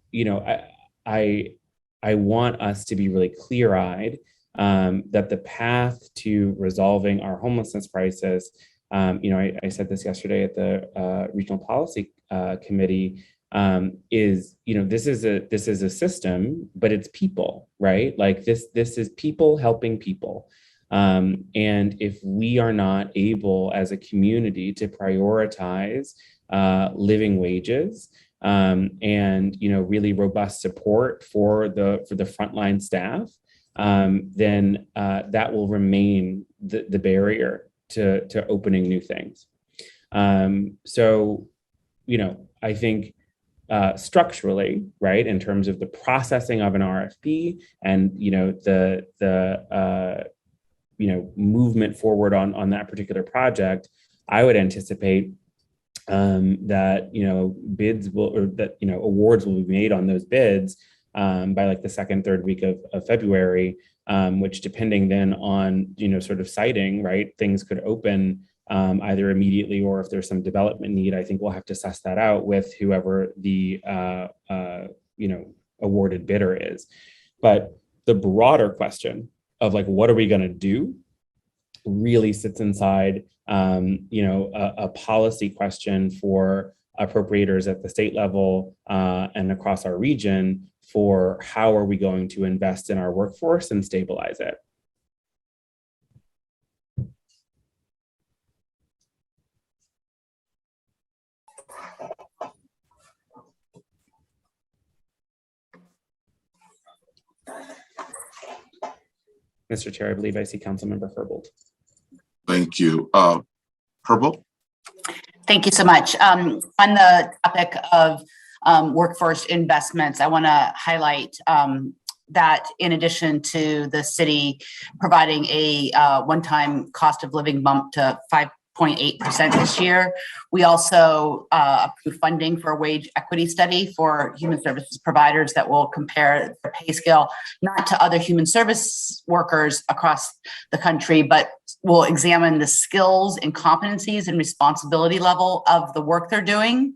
Speaker 5: I want us to be really clear-eyed that the path to resolving our homelessness crisis, I said this yesterday at the Regional Policy Committee, is, this is a system, but it's people, right? Like this is people helping people. And if we are not able as a community to prioritize living wages, and really robust support for the frontline staff, then that will remain the barrier to opening new things. So, I think structurally, right, in terms of the processing of an RFP and, the movement forward on that particular project, I would anticipate that bids will, or that awards will be made on those bids by like the second, third week of February, which, depending then on sort of siting, right, things could open either immediately, or if there's some development need, I think we'll have to suss that out with whoever the awarded bidder is. But the broader question of like, what are we going to do, really sits inside a policy question for appropriators at the state level and across our region for how are we going to invest in our workforce and stabilize it. Mr. Chair, I believe I see Councilmember Herbold.
Speaker 1: Thank you. Herbold?
Speaker 12: Thank you so much. On the topic of workforce investments, I want to highlight that in addition to the city providing a one-time cost of living bump to 5.8% this year, we also approved funding for a wage equity study for human services providers that will compare the pay scale not to other human service workers across the country, but will examine the skills and competencies and responsibility level of the work they're doing.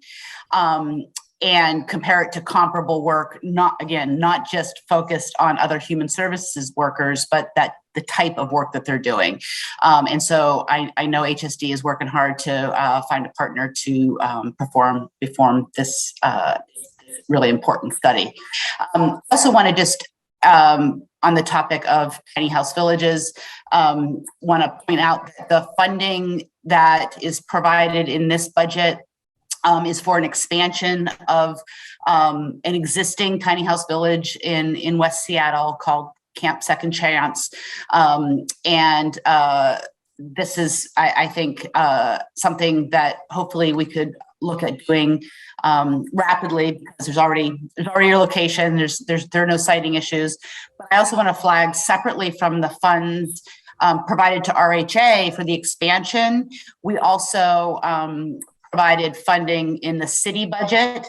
Speaker 12: And compare it to comparable work, not just focused on other human services workers, but that the type of work that they're doing. And so I know HSD is working hard to find a partner to perform this really important study. Also want to just, on the topic of tiny house villages, want to point out that the funding that is provided in this budget is for an expansion of an existing tiny house village in West Seattle called Camp Second Chance. This is, I think, something that hopefully we could look at doing rapidly, because there's already a location, there are no siting issues. But I also want to flag separately from the funds provided to RHA for the expansion, we also provided funding in the city budget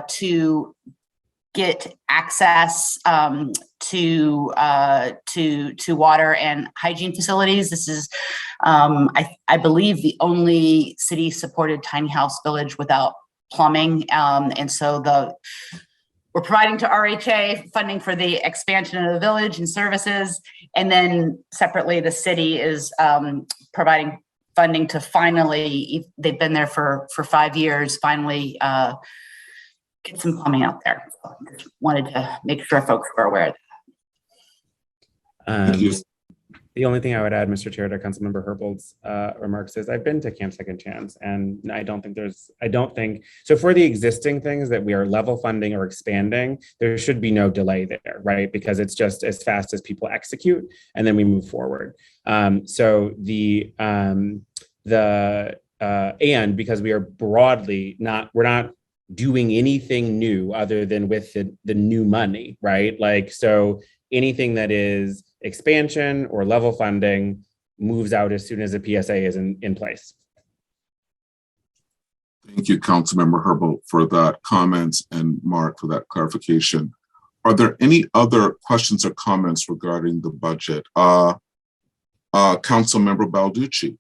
Speaker 12: to get access to water and hygiene facilities. This is, I believe, the only city-supported tiny house village without plumbing, and so we're providing to RHA funding for the expansion of the village and services, and then separately, the city is providing funding to finally, they've been there for 5 years, finally get some plumbing out there. So just wanted to make sure folks were aware of
Speaker 5: that. The only thing I would add, Mr. Chair, to Councilmember Herbold's remarks is I've been to Camp Second Chance, and I don't think, so for the existing things that we are level funding or expanding, there should be no delay there, right? Because it's just as fast as people execute, and then we move forward. And because we are broadly we're not doing anything new other than with the new money, right? Like, so anything that is expansion or level funding moves out as soon as the PSA is in place.
Speaker 1: Thank you, Councilmember Herbold, for that comment, and Mark for that clarification. Are there any other questions or comments regarding the budget? Councilmember Balducci.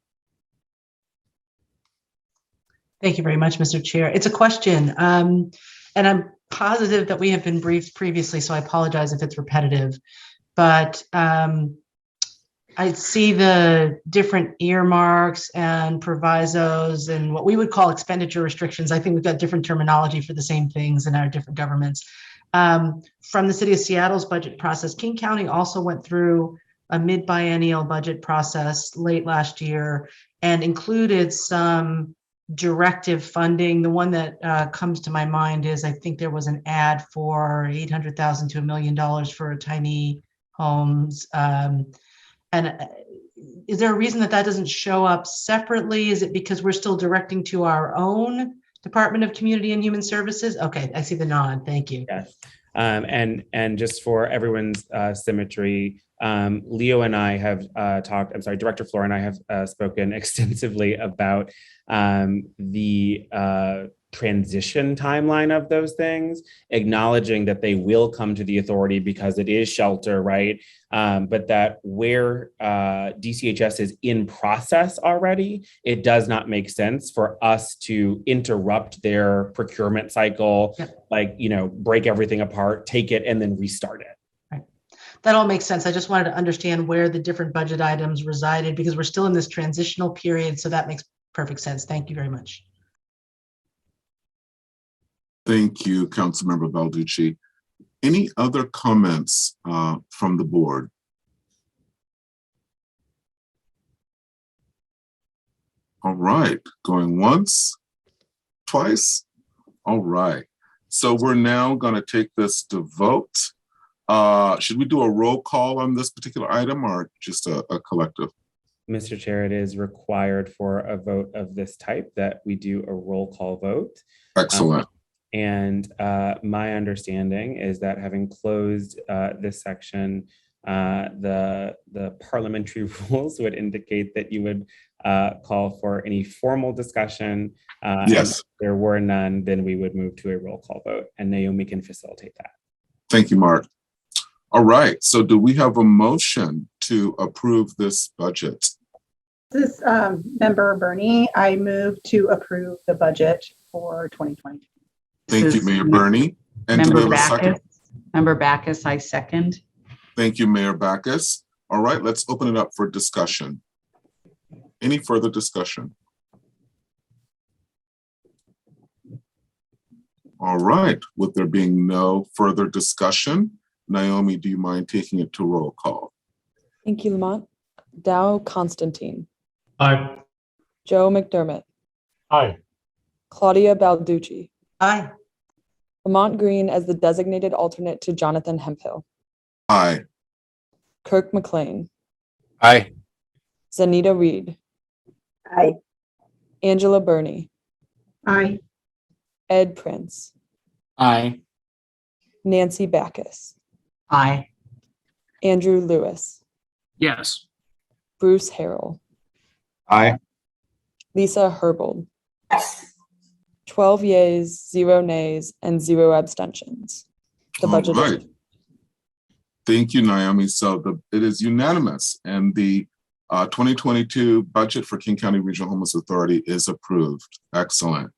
Speaker 13: Thank you very much, Mr. Chair. It's a question, and I'm positive that we have been briefed previously, so I apologize if it's repetitive. But I see the different earmarks and provisos and what we would call expenditure restrictions. I think we've got different terminology for the same things in our different governments. From the City of Seattle's budget process, King County also went through a mid-biennial budget process late last year and included some directive funding. The one that comes to my mind is, I think there was an ad for $800,000 to $1 million for tiny homes. And is there a reason that that doesn't show up separately? Is it because we're still directing to our own Department of Community and Human Services? Okay, I see the nod. Thank you.
Speaker 5: Yes. And just for everyone's symmetry, Leo and I have Director Flora and I have spoken extensively about the transition timeline of those things, acknowledging that they will come to the authority because it is shelter, right? But that where DCHS is in process already, it does not make sense for us to interrupt their procurement cycle, break everything apart, take it, and then restart it.
Speaker 13: Right. That all makes sense. I just wanted to understand where the different budget items resided because we're still in this transitional period. So that makes perfect sense. Thank you very much.
Speaker 1: Thank you, Councilmember Balducci. Any other comments from the board? All right, going once, twice. All right, so we're now going to take this to vote. Should we do a roll call on this particular item or just a collective?
Speaker 5: Mr. Chair, it is required for a vote of this type that we do a roll call vote.
Speaker 1: Excellent.
Speaker 5: And my understanding is that having closed this section, the parliamentary rules would indicate that you would call for any formal discussion.
Speaker 1: Yes.
Speaker 5: If there were none, then we would move to a roll call vote, and Naomi can facilitate that.
Speaker 1: Thank you, Mark. All right, so do we have a motion to approve this budget?
Speaker 14: This is Member Bernie. I move to approve the budget for 2022.
Speaker 1: Thank you, Mayor Bernie. And do we have a second?
Speaker 4: Member Backus, I second.
Speaker 1: Thank you, Mayor Backus. All right, let's open it up for discussion. Any further discussion? All right, with there being no further discussion, Naomi, do you mind taking it to roll call?
Speaker 2: Thank you, Lamont. Dow Constantine.
Speaker 7: Aye.
Speaker 2: Joe McDermott.
Speaker 7: Aye.
Speaker 2: Claudia Balducci.
Speaker 13: Aye.
Speaker 2: Lamont Green as the designated alternate to Jonathan Hemphill.
Speaker 1: Aye.
Speaker 2: Kirk McLean.
Speaker 15: Aye.
Speaker 2: Zanita Reed.
Speaker 6: Aye.
Speaker 2: Angela Burney.
Speaker 14: Aye.
Speaker 2: Ed Prince.
Speaker 15: Aye.
Speaker 2: Nancy Backus.
Speaker 4: Aye.
Speaker 2: Andrew Lewis.
Speaker 3: Yes.
Speaker 2: Bruce Harrell.
Speaker 15: Aye.
Speaker 2: Lisa Herbold.
Speaker 12: Yes.
Speaker 2: 12 yeas, 0 nays, and 0 abstentions. The budget
Speaker 1: All
Speaker 2: is
Speaker 1: right. Thank you, Naomi. So it is unanimous, and the 2022 budget for King County Regional Homeless Authority is approved. Excellent.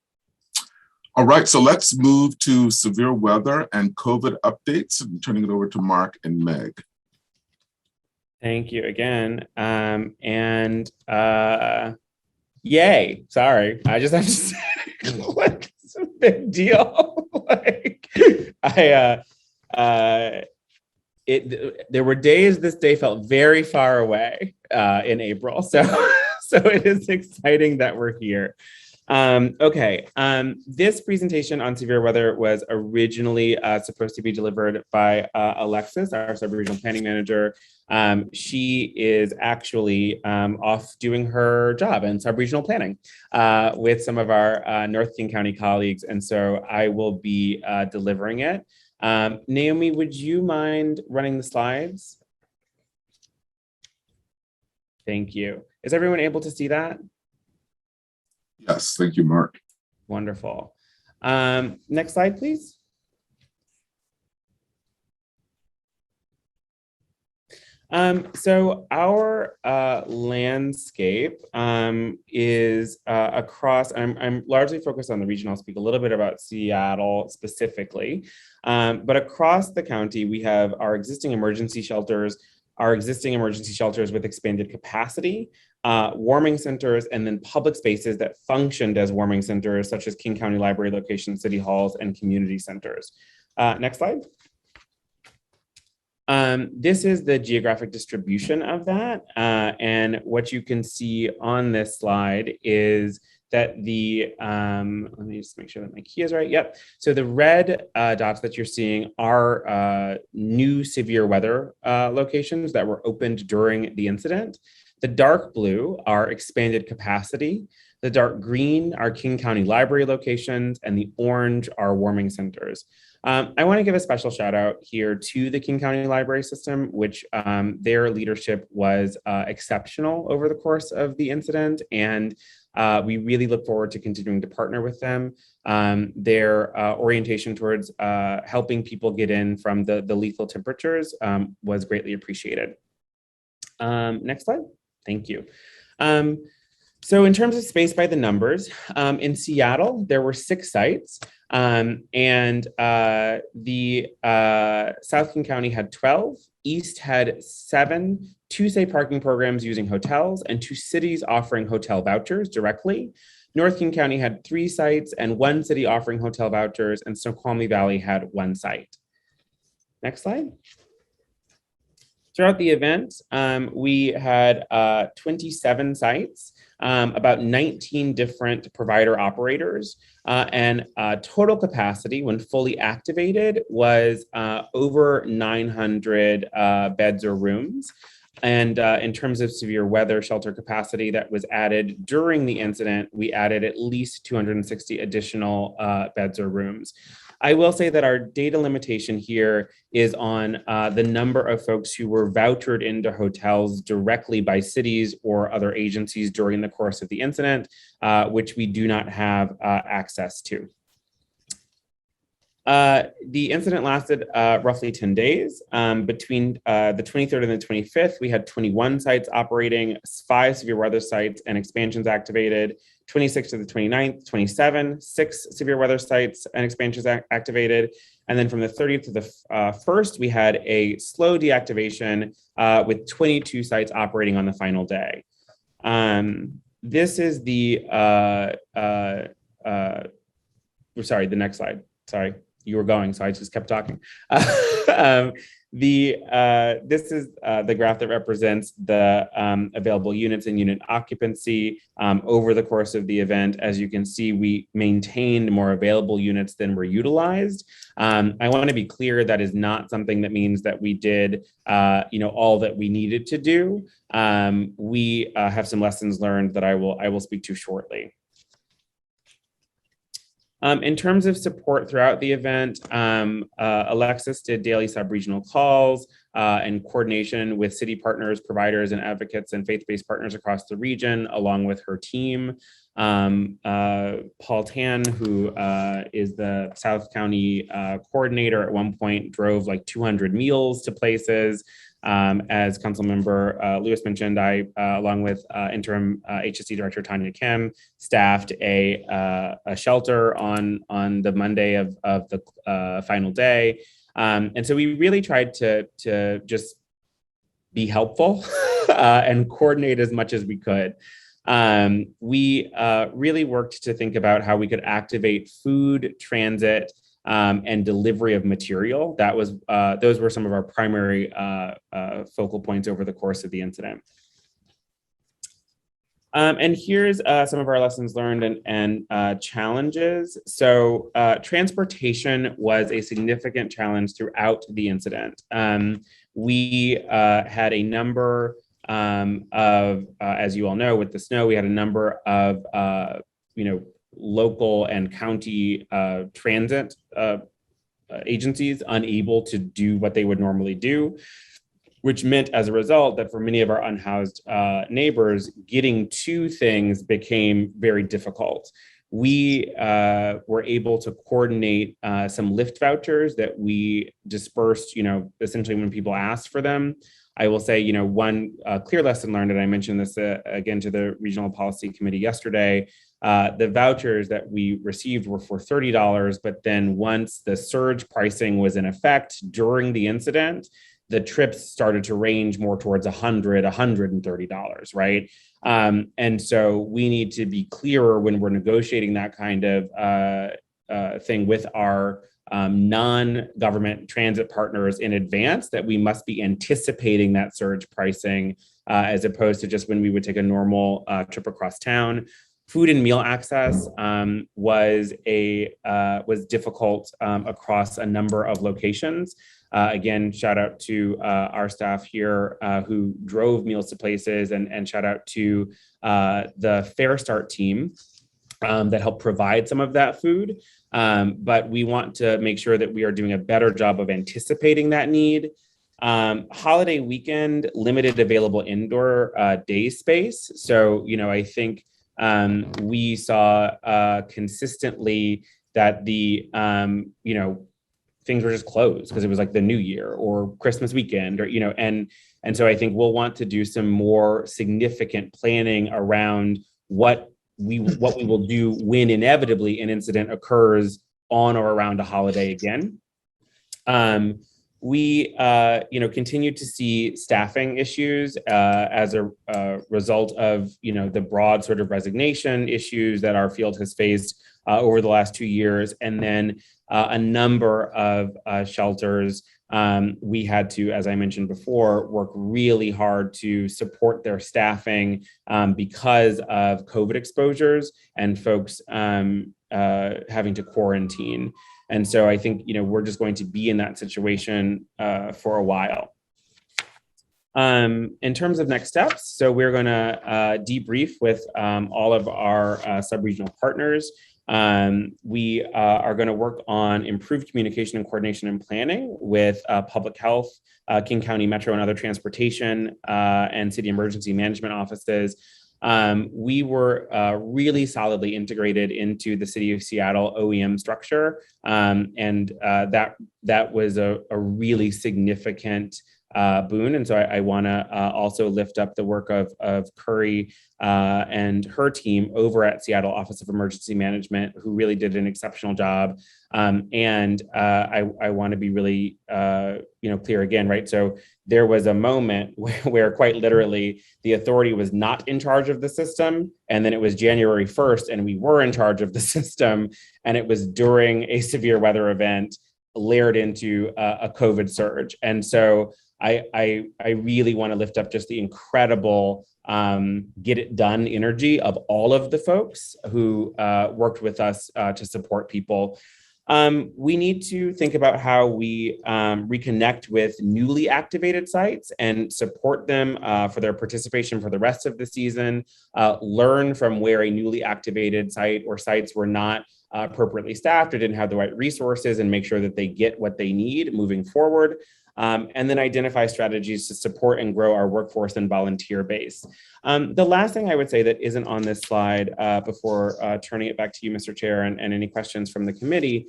Speaker 1: All right, so let's move to severe weather and COVID updates. I'm turning it over to Mark and Meg.
Speaker 5: Thank you again. Yay. Sorry. I just have to say, like, it's a big deal. There were days this day felt very far away in April. So it is exciting that we're here. Okay. This presentation on severe weather was originally supposed to be delivered by Alexis, our sub-regional planning manager. She is actually off doing her job in sub-regional planning with some of our North King County colleagues. And so I will be delivering it. Naomi, would you mind running the slides? Thank you. Is everyone able to see that?
Speaker 1: Yes, thank you, Mark.
Speaker 5: Wonderful. Next slide, please. So our landscape is across, I'm largely focused on the region. I'll speak a little bit about Seattle specifically, but across the county, we have our existing emergency shelters with expanded capacity, warming centers, and then public spaces that functioned as warming centers, such as King County Library locations, city halls, and community centers. Next slide. This is the geographic distribution of that. And what you can see on this slide is that the, let me just make sure that my key is right. Yep. So the red dots that you're seeing are new severe weather locations that were opened during the incident. The dark blue are expanded capacity. The dark green are King County Library locations, and the orange are warming centers. I want to give a special shout out here to the King County Library System, which their leadership was exceptional over the course of the incident, and we really look forward to continuing to partner with them. Their orientation towards helping people get in from the lethal temperatures was greatly appreciated. Next slide. Thank you. So in terms of space by the numbers, in Seattle, there were 6 sites, and the South King County had 12, East had 7, 2 state parking programs using hotels, and 2 cities offering hotel vouchers directly. North King County had 3 sites and 1 city offering hotel vouchers, and Snoqualmie Valley had 1 site. Next slide. Throughout the event, we had 27 sites, about 19 different provider operators, and total capacity when fully activated was over 900 beds or rooms. And in terms of severe weather shelter capacity that was added during the incident, we added at least 260 additional beds or rooms. I will say that our data limitation here is on the number of folks who were vouchered into hotels directly by cities or other agencies during the course of the incident, which we do not have access to. The incident lasted roughly 10 days. Between the 23rd and the 25th, we had 21 sites operating, 5 severe weather sites and expansions activated. 26th to the 29th, 27, 6 severe weather sites and expansions activated. And then from the 30th to the 1st, we had a slow deactivation with 22 sites operating on the final day. This is the, sorry, the next slide. Sorry, you were going, so I just kept talking. This is the graph that represents the available units and unit occupancy over the course of the event. As you can see, we maintained more available units than were utilized. I want to be clear that is not something that means that we did all that we needed to do. We have some lessons learned that I will speak to shortly. In terms of support throughout the event, Alexis did daily sub-regional calls and coordination with city partners, providers, and advocates and faith-based partners across the region, along with her team. Paul Tan, who is the South County coordinator, at one point drove like 200 meals to places. As Councilmember Lewis mentioned, I, along with interim HSC Director Tanya Kim, staffed a shelter on the Monday of the final day. And so we really tried to just be helpful and coordinate as much as we could. We really worked to think about how we could activate food, transit, and delivery of material. That was those were some of our primary focal points over the course of the incident. And here's some of our lessons learned and challenges. So transportation was a significant challenge throughout the incident. We had a number of, as you all know, with the snow, we had a number of, local and county transit agencies unable to do what they would normally do, which meant as a result that for many of our unhoused neighbors, getting to things became very difficult. We were able to coordinate some Lyft vouchers that we dispersed, essentially when people asked for them. I will say, one clear lesson learned, and I mentioned this again to the Regional Policy Committee yesterday, the vouchers that we received were for $30, but then once the surge pricing was in effect during the incident, the trips started to range more towards $100, $130, right? And so we need to be clearer when we're negotiating that kind of thing with our non-government transit partners in advance, that we must be anticipating that surge pricing as opposed to just when we would take a normal trip across town. Food and meal access was difficult across a number of locations. Again, shout out to our staff here who drove meals to places, and shout out to the Fair Start team that helped provide some of that food. But we want to make sure that we are doing a better job of anticipating that need. Holiday weekend, limited available indoor day space. So, I think we saw consistently that the, things were just closed because it was like the New Year or Christmas weekend, or, and so I think we'll want to do some more significant planning around what we will do when inevitably an incident occurs on or around a holiday again. We continue to see staffing issues as a result of the broad sort of resignation issues that our field has faced over the last 2 years, and then a number of shelters. We had to, as I mentioned before, work really hard to support their staffing because of COVID exposures and folks having to quarantine. And so I think, we're just going to be in that situation for a while. In terms of next steps, so we're going to debrief with all of our sub-regional partners. We are going to work on improved communication and coordination and planning with public health, King County Metro and other transportation and city emergency management offices. We were really solidly integrated into the City of Seattle OEM structure, and that was a really significant boon. And so I want to also lift up the work of Curry and her team over at Seattle Office of Emergency Management, who really did an exceptional job. And I want to be really clear again, right? So there was a moment where quite literally the authority was not in charge of the system, and then it was January 1st and we were in charge of the system, and it was during a severe weather event layered into a COVID surge. And so I really want to lift up just the incredible get it done energy of all of the folks who worked with us to support people. We need to think about how we reconnect with newly activated sites and support them for their participation for the rest of the season, learn from where a newly activated site or sites were not appropriately staffed or didn't have the right resources, and make sure that they get what they need moving forward. And then identify strategies to support and grow our workforce and volunteer base. The last thing I would say that isn't on this slide before turning it back to you, Mr. Chair, and any questions from the committee,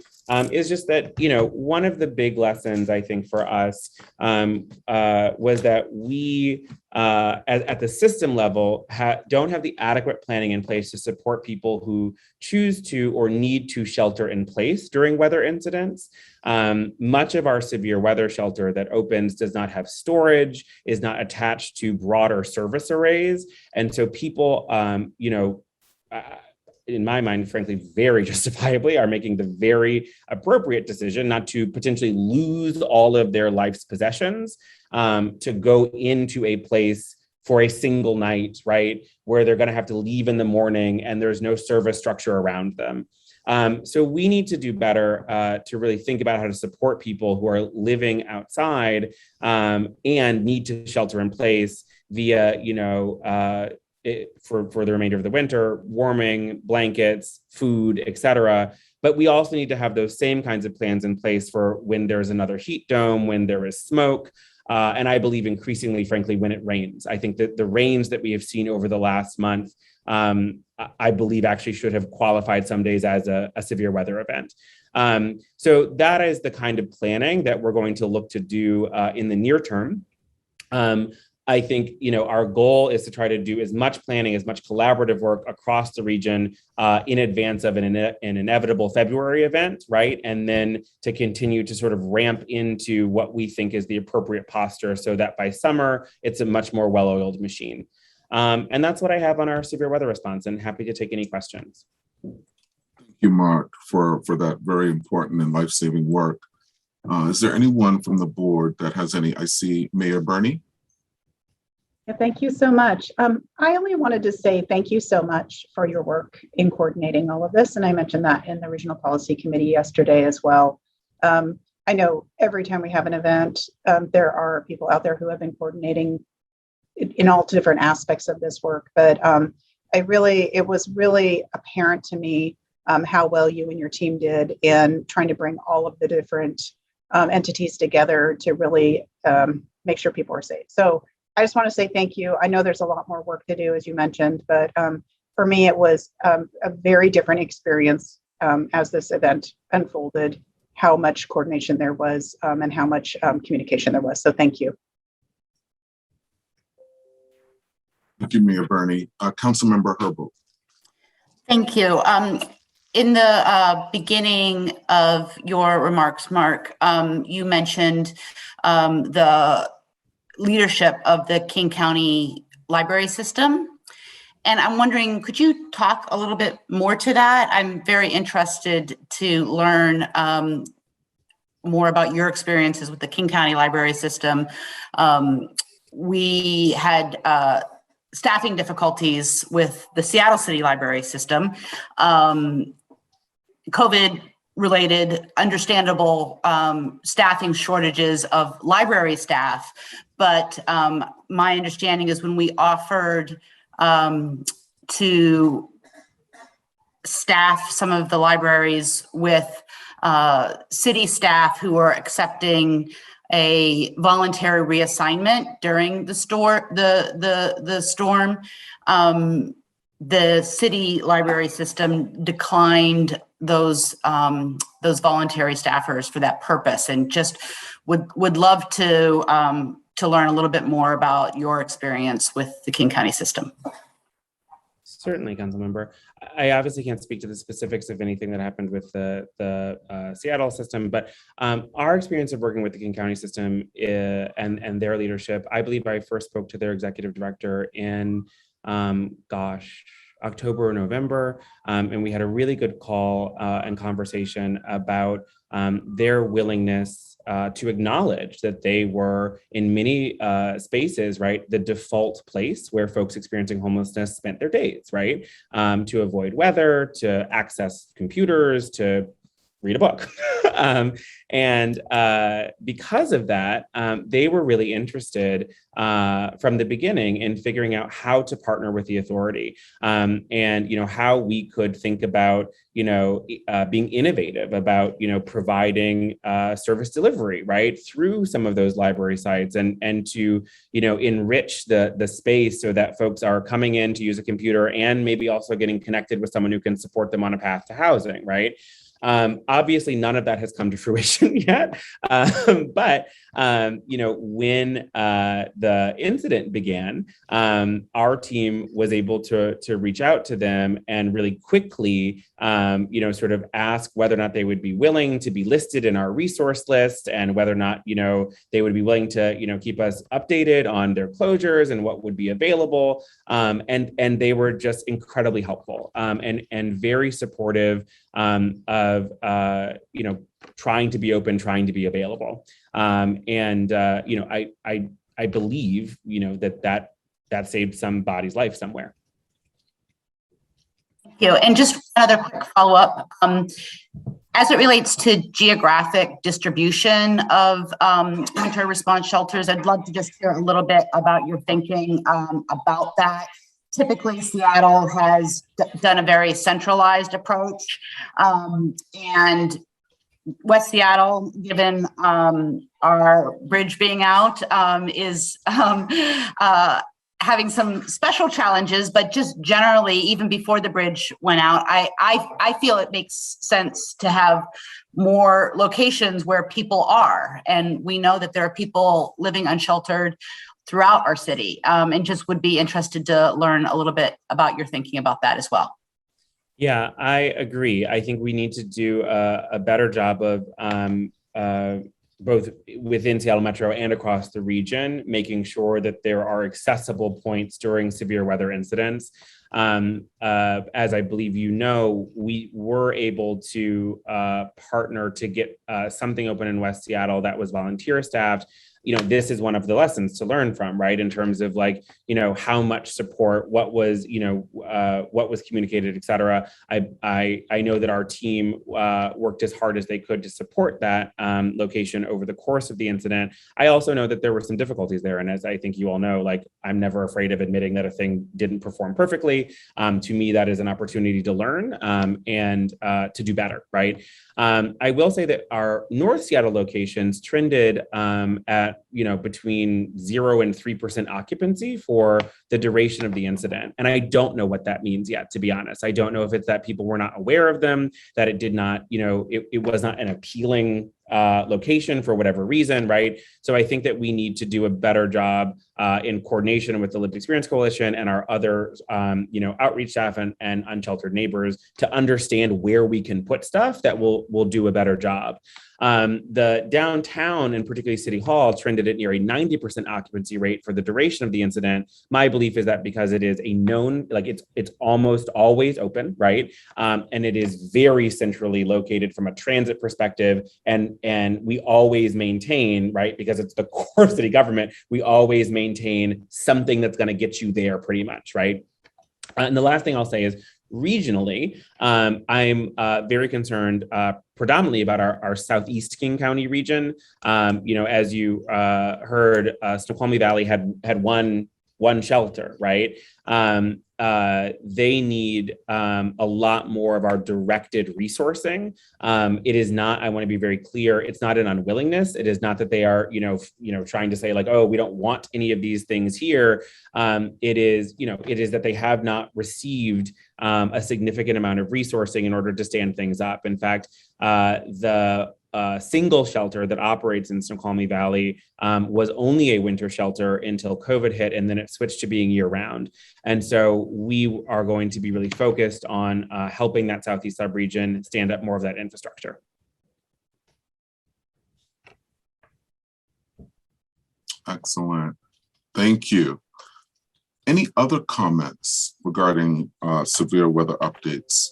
Speaker 5: is just that, one of the big lessons I think for us was that we, at the system level, don't have the adequate planning in place to support people who choose to or need to shelter in place during weather incidents. Much of our severe weather shelter that opens does not have storage, is not attached to broader service arrays. And so people, in my mind, frankly, very justifiably are making the very appropriate decision not to potentially lose all of their life's possessions to go into a place for a single night, right, where they're going to have to leave in the morning and there's no service structure around them. So we need to do better to really think about how to support people who are living outside and need to shelter in place via, for the remainder of the winter, warming, blankets, food, et cetera. But we also need to have those same kinds of plans in place for when there's another heat dome, when there is smoke, and I believe increasingly, frankly, when it rains. I think that the rains that we have seen over the last month, I believe actually should have qualified some days as a severe weather event. So that is the kind of planning that we're going to look to do in the near term. I think, our goal is to try to do as much planning, as much collaborative work across the region in advance of an inevitable February event, right? And then to continue to sort of ramp into what we think is the appropriate posture so that by summer, it's a much more well-oiled machine. And that's what I have on our severe weather response, and happy to take any questions.
Speaker 1: Thank you, Mark, for that very important and life-saving work. Is there anyone from the board that has any? I see Mayor Burney.
Speaker 14: Yeah, thank you so much. I only wanted to say thank you so much for your work in coordinating all of this. And I mentioned that in the Regional Policy Committee yesterday as well. I know every time we have an event, there are people out there who have been coordinating in all different aspects of this work. But it was really apparent to me how well you and your team did in trying to bring all of the different entities together to really make sure people are safe. So I just want to say thank you. I know there's a lot more work to do, as you mentioned, but for me, it was a very different experience as this event unfolded, how much coordination there was and how much communication there was. So thank you.
Speaker 1: Thank you, Mayor Bernie. Councilmember Herbold.
Speaker 12: Thank you. In the beginning of your remarks, Mark, you mentioned the leadership of the King County Library System. And I'm wondering, could you talk a little bit more to that? I'm very interested to learn more about your experiences with the King County Library System. We had staffing difficulties with the Seattle City Library System. COVID-related, understandable staffing shortages of library staff. But my understanding is when we offered to staff some of the libraries with city staff who were accepting a voluntary reassignment during the storm, the city library system declined those voluntary staffers for that purpose, and just would love to learn a little bit more about your experience with the King County system.
Speaker 5: Certainly, Councilmember. I obviously can't speak to the specifics of anything that happened with the Seattle system, but our experience of working with the King County system and their leadership, I believe I first spoke to their executive director in, October or November, and we had a really good call and conversation about their willingness to acknowledge that they were in many spaces, right, the default place where folks experiencing homelessness spent their days, right, to avoid weather, to access computers, to read a book. And because of that, they were really interested from the beginning in figuring out how to partner with the authority and, how we could think about, being innovative about, providing service delivery, right, through some of those library sites and to, enrich the space so that folks are coming in to use a computer and maybe also getting connected with someone who can support them on a path to housing, right? Obviously, none of that has come to fruition yet. But when the incident began, our team was able to reach out to them and really quickly, sort of ask whether or not they would be willing to be listed in our resource list and whether or not, they would be willing to, keep us updated on their closures and what would be available. And they were just incredibly helpful and very supportive of trying to be open, trying to be available. I believe, that saved somebody's life somewhere.
Speaker 12: Thank you. And just another quick follow-up. As it relates to geographic distribution of winter response shelters, I'd love to just hear a little bit about your thinking about that. Typically, Seattle has done a very centralized approach, and West Seattle, given our bridge being out, is having some special challenges, but just generally, even before the bridge went out, I feel it makes sense to have more locations where people are. And we know that there are people living unsheltered throughout our city, and just would be interested to learn a little bit about your thinking about that as well.
Speaker 5: Yeah, I agree. I think we need to do a better job of both within Seattle Metro and across the region, making sure that there are accessible points during severe weather incidents. As I believe we were able to partner to get something open in West Seattle that was volunteer staffed. this is one of the lessons to learn from, right? In terms of like, how much support, what was communicated, et cetera. I know that our team worked as hard as they could to support that location over the course of the incident. I also know that there were some difficulties there. And as I think you all know, like, I'm never afraid of admitting that a thing didn't perform perfectly. To me, that is an opportunity to learn and to do better, right? I will say that our North Seattle locations trended at, between 0 and 3% occupancy for the duration of the incident. And I don't know what that means yet, to be honest. I don't know if it's that people were not aware of them, that it did not, it was not an appealing location for whatever reason, right? So I think that we need to do a better job in coordination with the Lived Experience Coalition and our other, outreach staff and unsheltered neighbors to understand where we can put stuff that will do a better job. The downtown and particularly City Hall trended at near a 90% occupancy rate for the duration of the incident. My belief is that because it is a known, like it's almost always open, right? And it is very centrally located from a transit perspective. And we always maintain, right? Because it's the core of city government, we always maintain something that's going to get you there pretty much, right? And the last thing I'll say is, regionally, I'm very concerned predominantly about our Southeast King County region. As you heard, Snoqualmie Valley had one shelter, right? They need a lot more of our directed resourcing. It is not, I want to be very clear, it's not an unwillingness. It is not that they are, trying to say like, oh, we don't want any of these things here. It is that they have not received a significant amount of resourcing in order to stand things up. In fact, the single shelter that operates in Snoqualmie Valley was only a winter shelter until COVID hit, and then it switched to being year-round. And so we are going to be really focused on helping that Southeast subregion stand up more of that infrastructure.
Speaker 1: Excellent. Thank you. Any other comments regarding severe weather updates?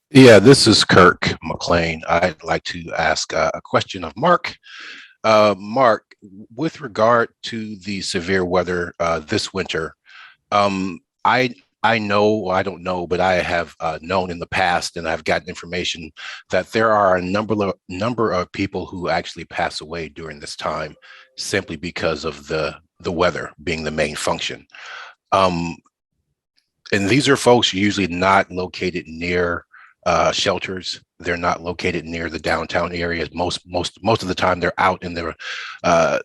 Speaker 15: Yeah, this is Kirk McLean. I'd like to ask a question of Mark. Mark, with regard to the severe weather this winter, I know, I don't know, but I have known in the past, and I've gotten information that there are a number of people who actually pass away during this time simply because of the weather being the main function. And these are folks usually not located near shelters. They're not located near the downtown areas. Most of the time they're out in the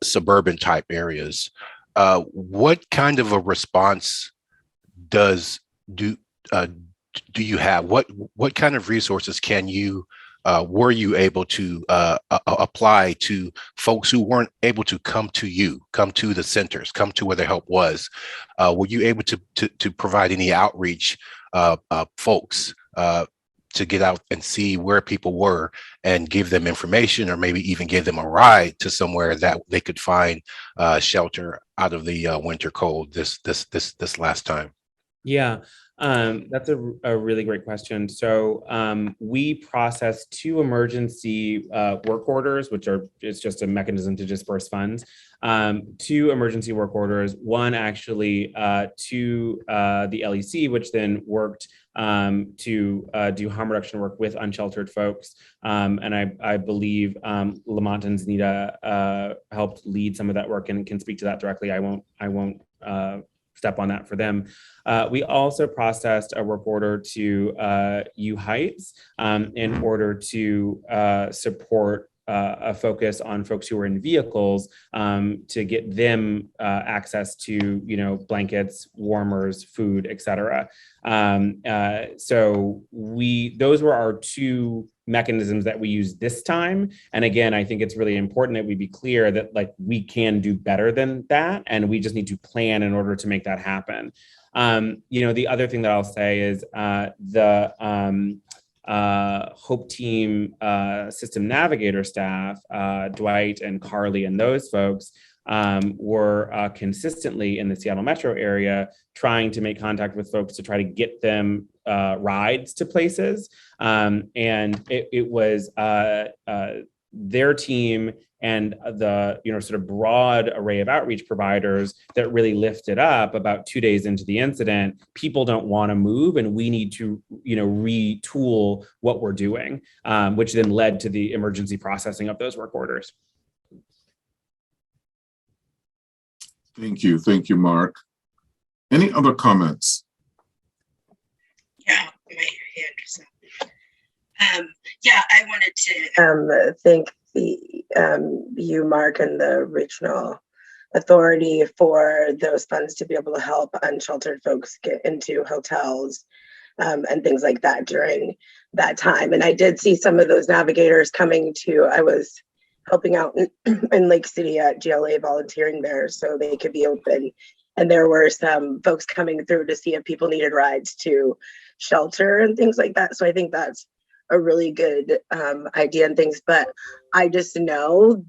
Speaker 15: suburban type areas. What kind of a response do you have? What kind of resources were you able to apply to folks who weren't able to come to the centers, come to where the help was? Were you able to provide any outreach folks to get out and see where people were and give them information, or maybe even give them a ride to somewhere that they could find shelter out of the winter cold this last time?
Speaker 5: Yeah, that's a really great question. So we processed 2 emergency work orders, it's just a mechanism to disperse funds. 2 emergency work orders, one actually to the LEC, which then worked to do harm reduction work with unsheltered folks. And I believe Lamont and Nita helped lead some of that work and can speak to that directly. I won't step on that for them. We also processed a work order to U Heights in order to support a focus on folks who are in vehicles to get them access to, blankets, warmers, food, et cetera. So those were our 2 mechanisms that we use this time. And again, I think it's really important that we be clear that we can do better than that, and we just need to plan in order to make that happen. The other thing that I'll say is the Hope Team System Navigator staff, Dwight and Carly and those folks were consistently in the Seattle metro area trying to make contact with folks to try to get them rides to places. And it was their team and the sort of broad array of outreach providers that really lifted up about 2 days into the incident. People don't want to move, and we need to retool what we're doing, which then led to the emergency processing of those work orders.
Speaker 1: Thank you, Mark. Any other comments?
Speaker 16: Yeah, my hand is up. Yeah, I wanted to thank you, Mark, and the regional authority for those funds to be able to help unsheltered folks get into hotels and things like that during that time. And I did see some of those navigators coming to, I was helping out in Lake City at GLA, volunteering there so they could be open. And there were some folks coming through to see if people needed rides to shelter and things like that. So I think that's a really good idea and things. But I just know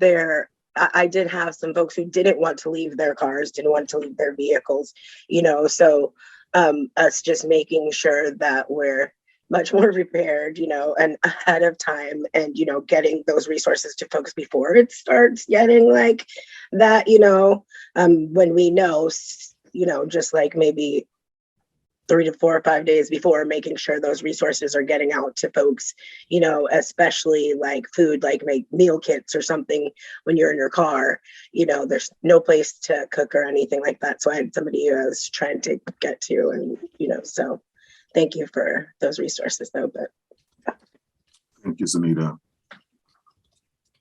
Speaker 16: I did have some folks who didn't want to leave their cars, didn't want to leave their vehicles, so us just making sure that we're much more prepared, and ahead of time, and, getting those resources to folks before it starts getting like that, when we know, just like maybe 3 to 4 or 5 days before, making sure those resources are getting out to folks, especially like food, like make meal kits or something when you're in your car, there's no place to cook or anything like that. So I had somebody I was trying to get to, and, so thank you for those resources though. But
Speaker 1: Thank you, Zanita.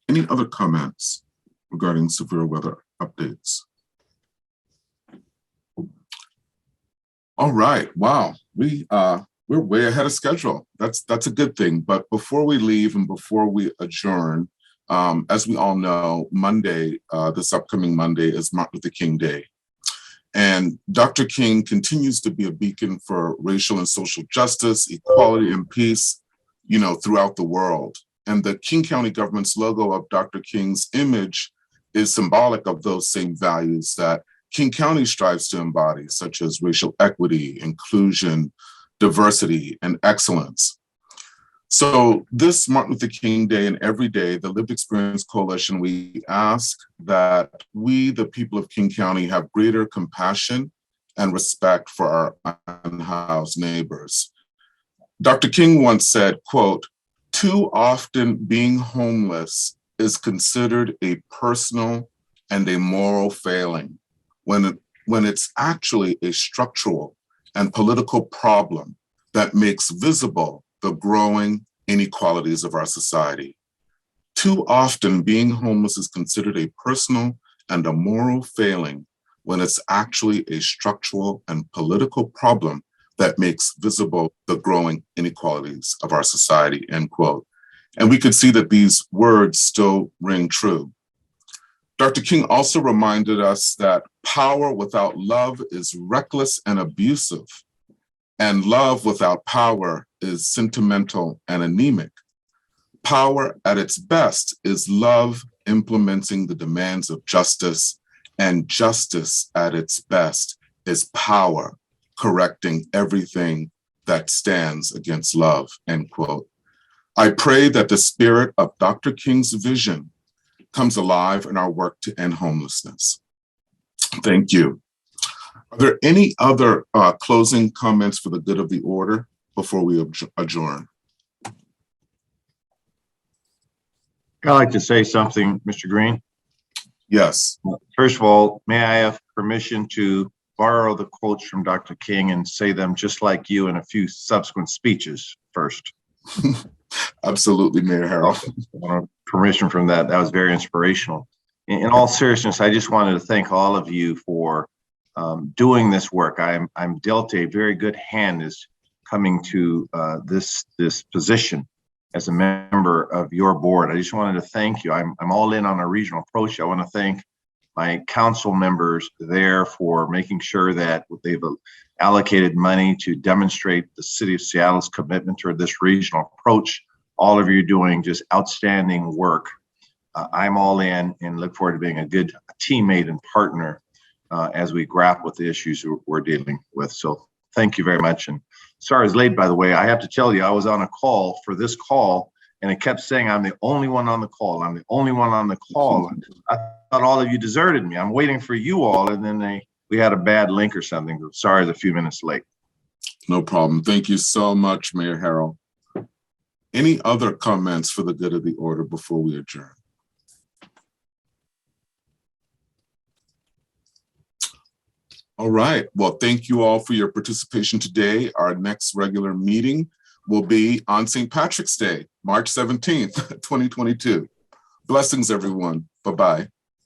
Speaker 1: Any other comments regarding severe weather updates? All right, wow, we're way ahead of schedule. That's a good thing. But before we leave and before we adjourn, as we all know, Monday, this upcoming Monday is Martin Luther King Day. And Dr. King continues to be a beacon for racial and social justice, equality, and peace, throughout the world. And the King County government's logo of Dr. King's image is symbolic of those same values that King County strives to embody, such as racial equity, inclusion, diversity, and excellence. So this Martin Luther King Day and every day, the Lived Experience Coalition, we ask that we, the people of King County, have greater compassion and respect for our unhoused neighbors. Dr. King once said, quote, "Too often being homeless is considered a personal and a moral failing, when it's actually a structural and political problem that makes visible the growing inequalities of our society. Too often, being homeless is considered a personal and a moral failing when it's actually a structural and political problem that makes visible the growing inequalities of our society," end quote. And we could see that these words still ring true. Dr. King also reminded us that power without love is reckless and abusive, and love without power is sentimental and anemic. Power at its best is love implementing the demands of justice, and justice at its best is power correcting everything that stands against love, end quote. I pray that the spirit of Dr. King's vision comes alive in our work to end homelessness. Thank you. Are there any other closing comments for the good of the order before we adjourn?
Speaker 17: I'd like to say something, Mr. Green.
Speaker 1: Yes.
Speaker 17: First of all, may I have permission to borrow the quotes from Dr. King and say them just like you in a few subsequent speeches first?
Speaker 1: Absolutely, Mayor Harrell.
Speaker 17: I want permission from that. That was very inspirational. In all seriousness, I just wanted to thank all of you for doing this work. I'm dealt a very good hand as coming to this position as a member of your board. I just wanted to thank you. I'm all in on a regional approach. I want to thank my council members there for making sure that they've allocated money to demonstrate the city of Seattle's commitment to this regional approach. All of you doing just outstanding work. I'm all in and look forward to being a good teammate and partner as we grapple with the issues we're dealing with. So thank you very much. And sorry I was late, by the way. I have to tell you, I was on a call for this call and it kept saying, I'm the only one on the call. I'm the only one on the call. I thought all of you deserted me. I'm waiting for you all. And then we had a bad link or something. Sorry, I was a few minutes late.
Speaker 1: No problem. Thank you so much, Mayor Harrell. Any other comments for the good of the order before we adjourn? All right. Well, thank you all for your participation today. Our next regular meeting will be on St. Patrick's Day, March 17th, 2022. Blessings, everyone. Bye-bye.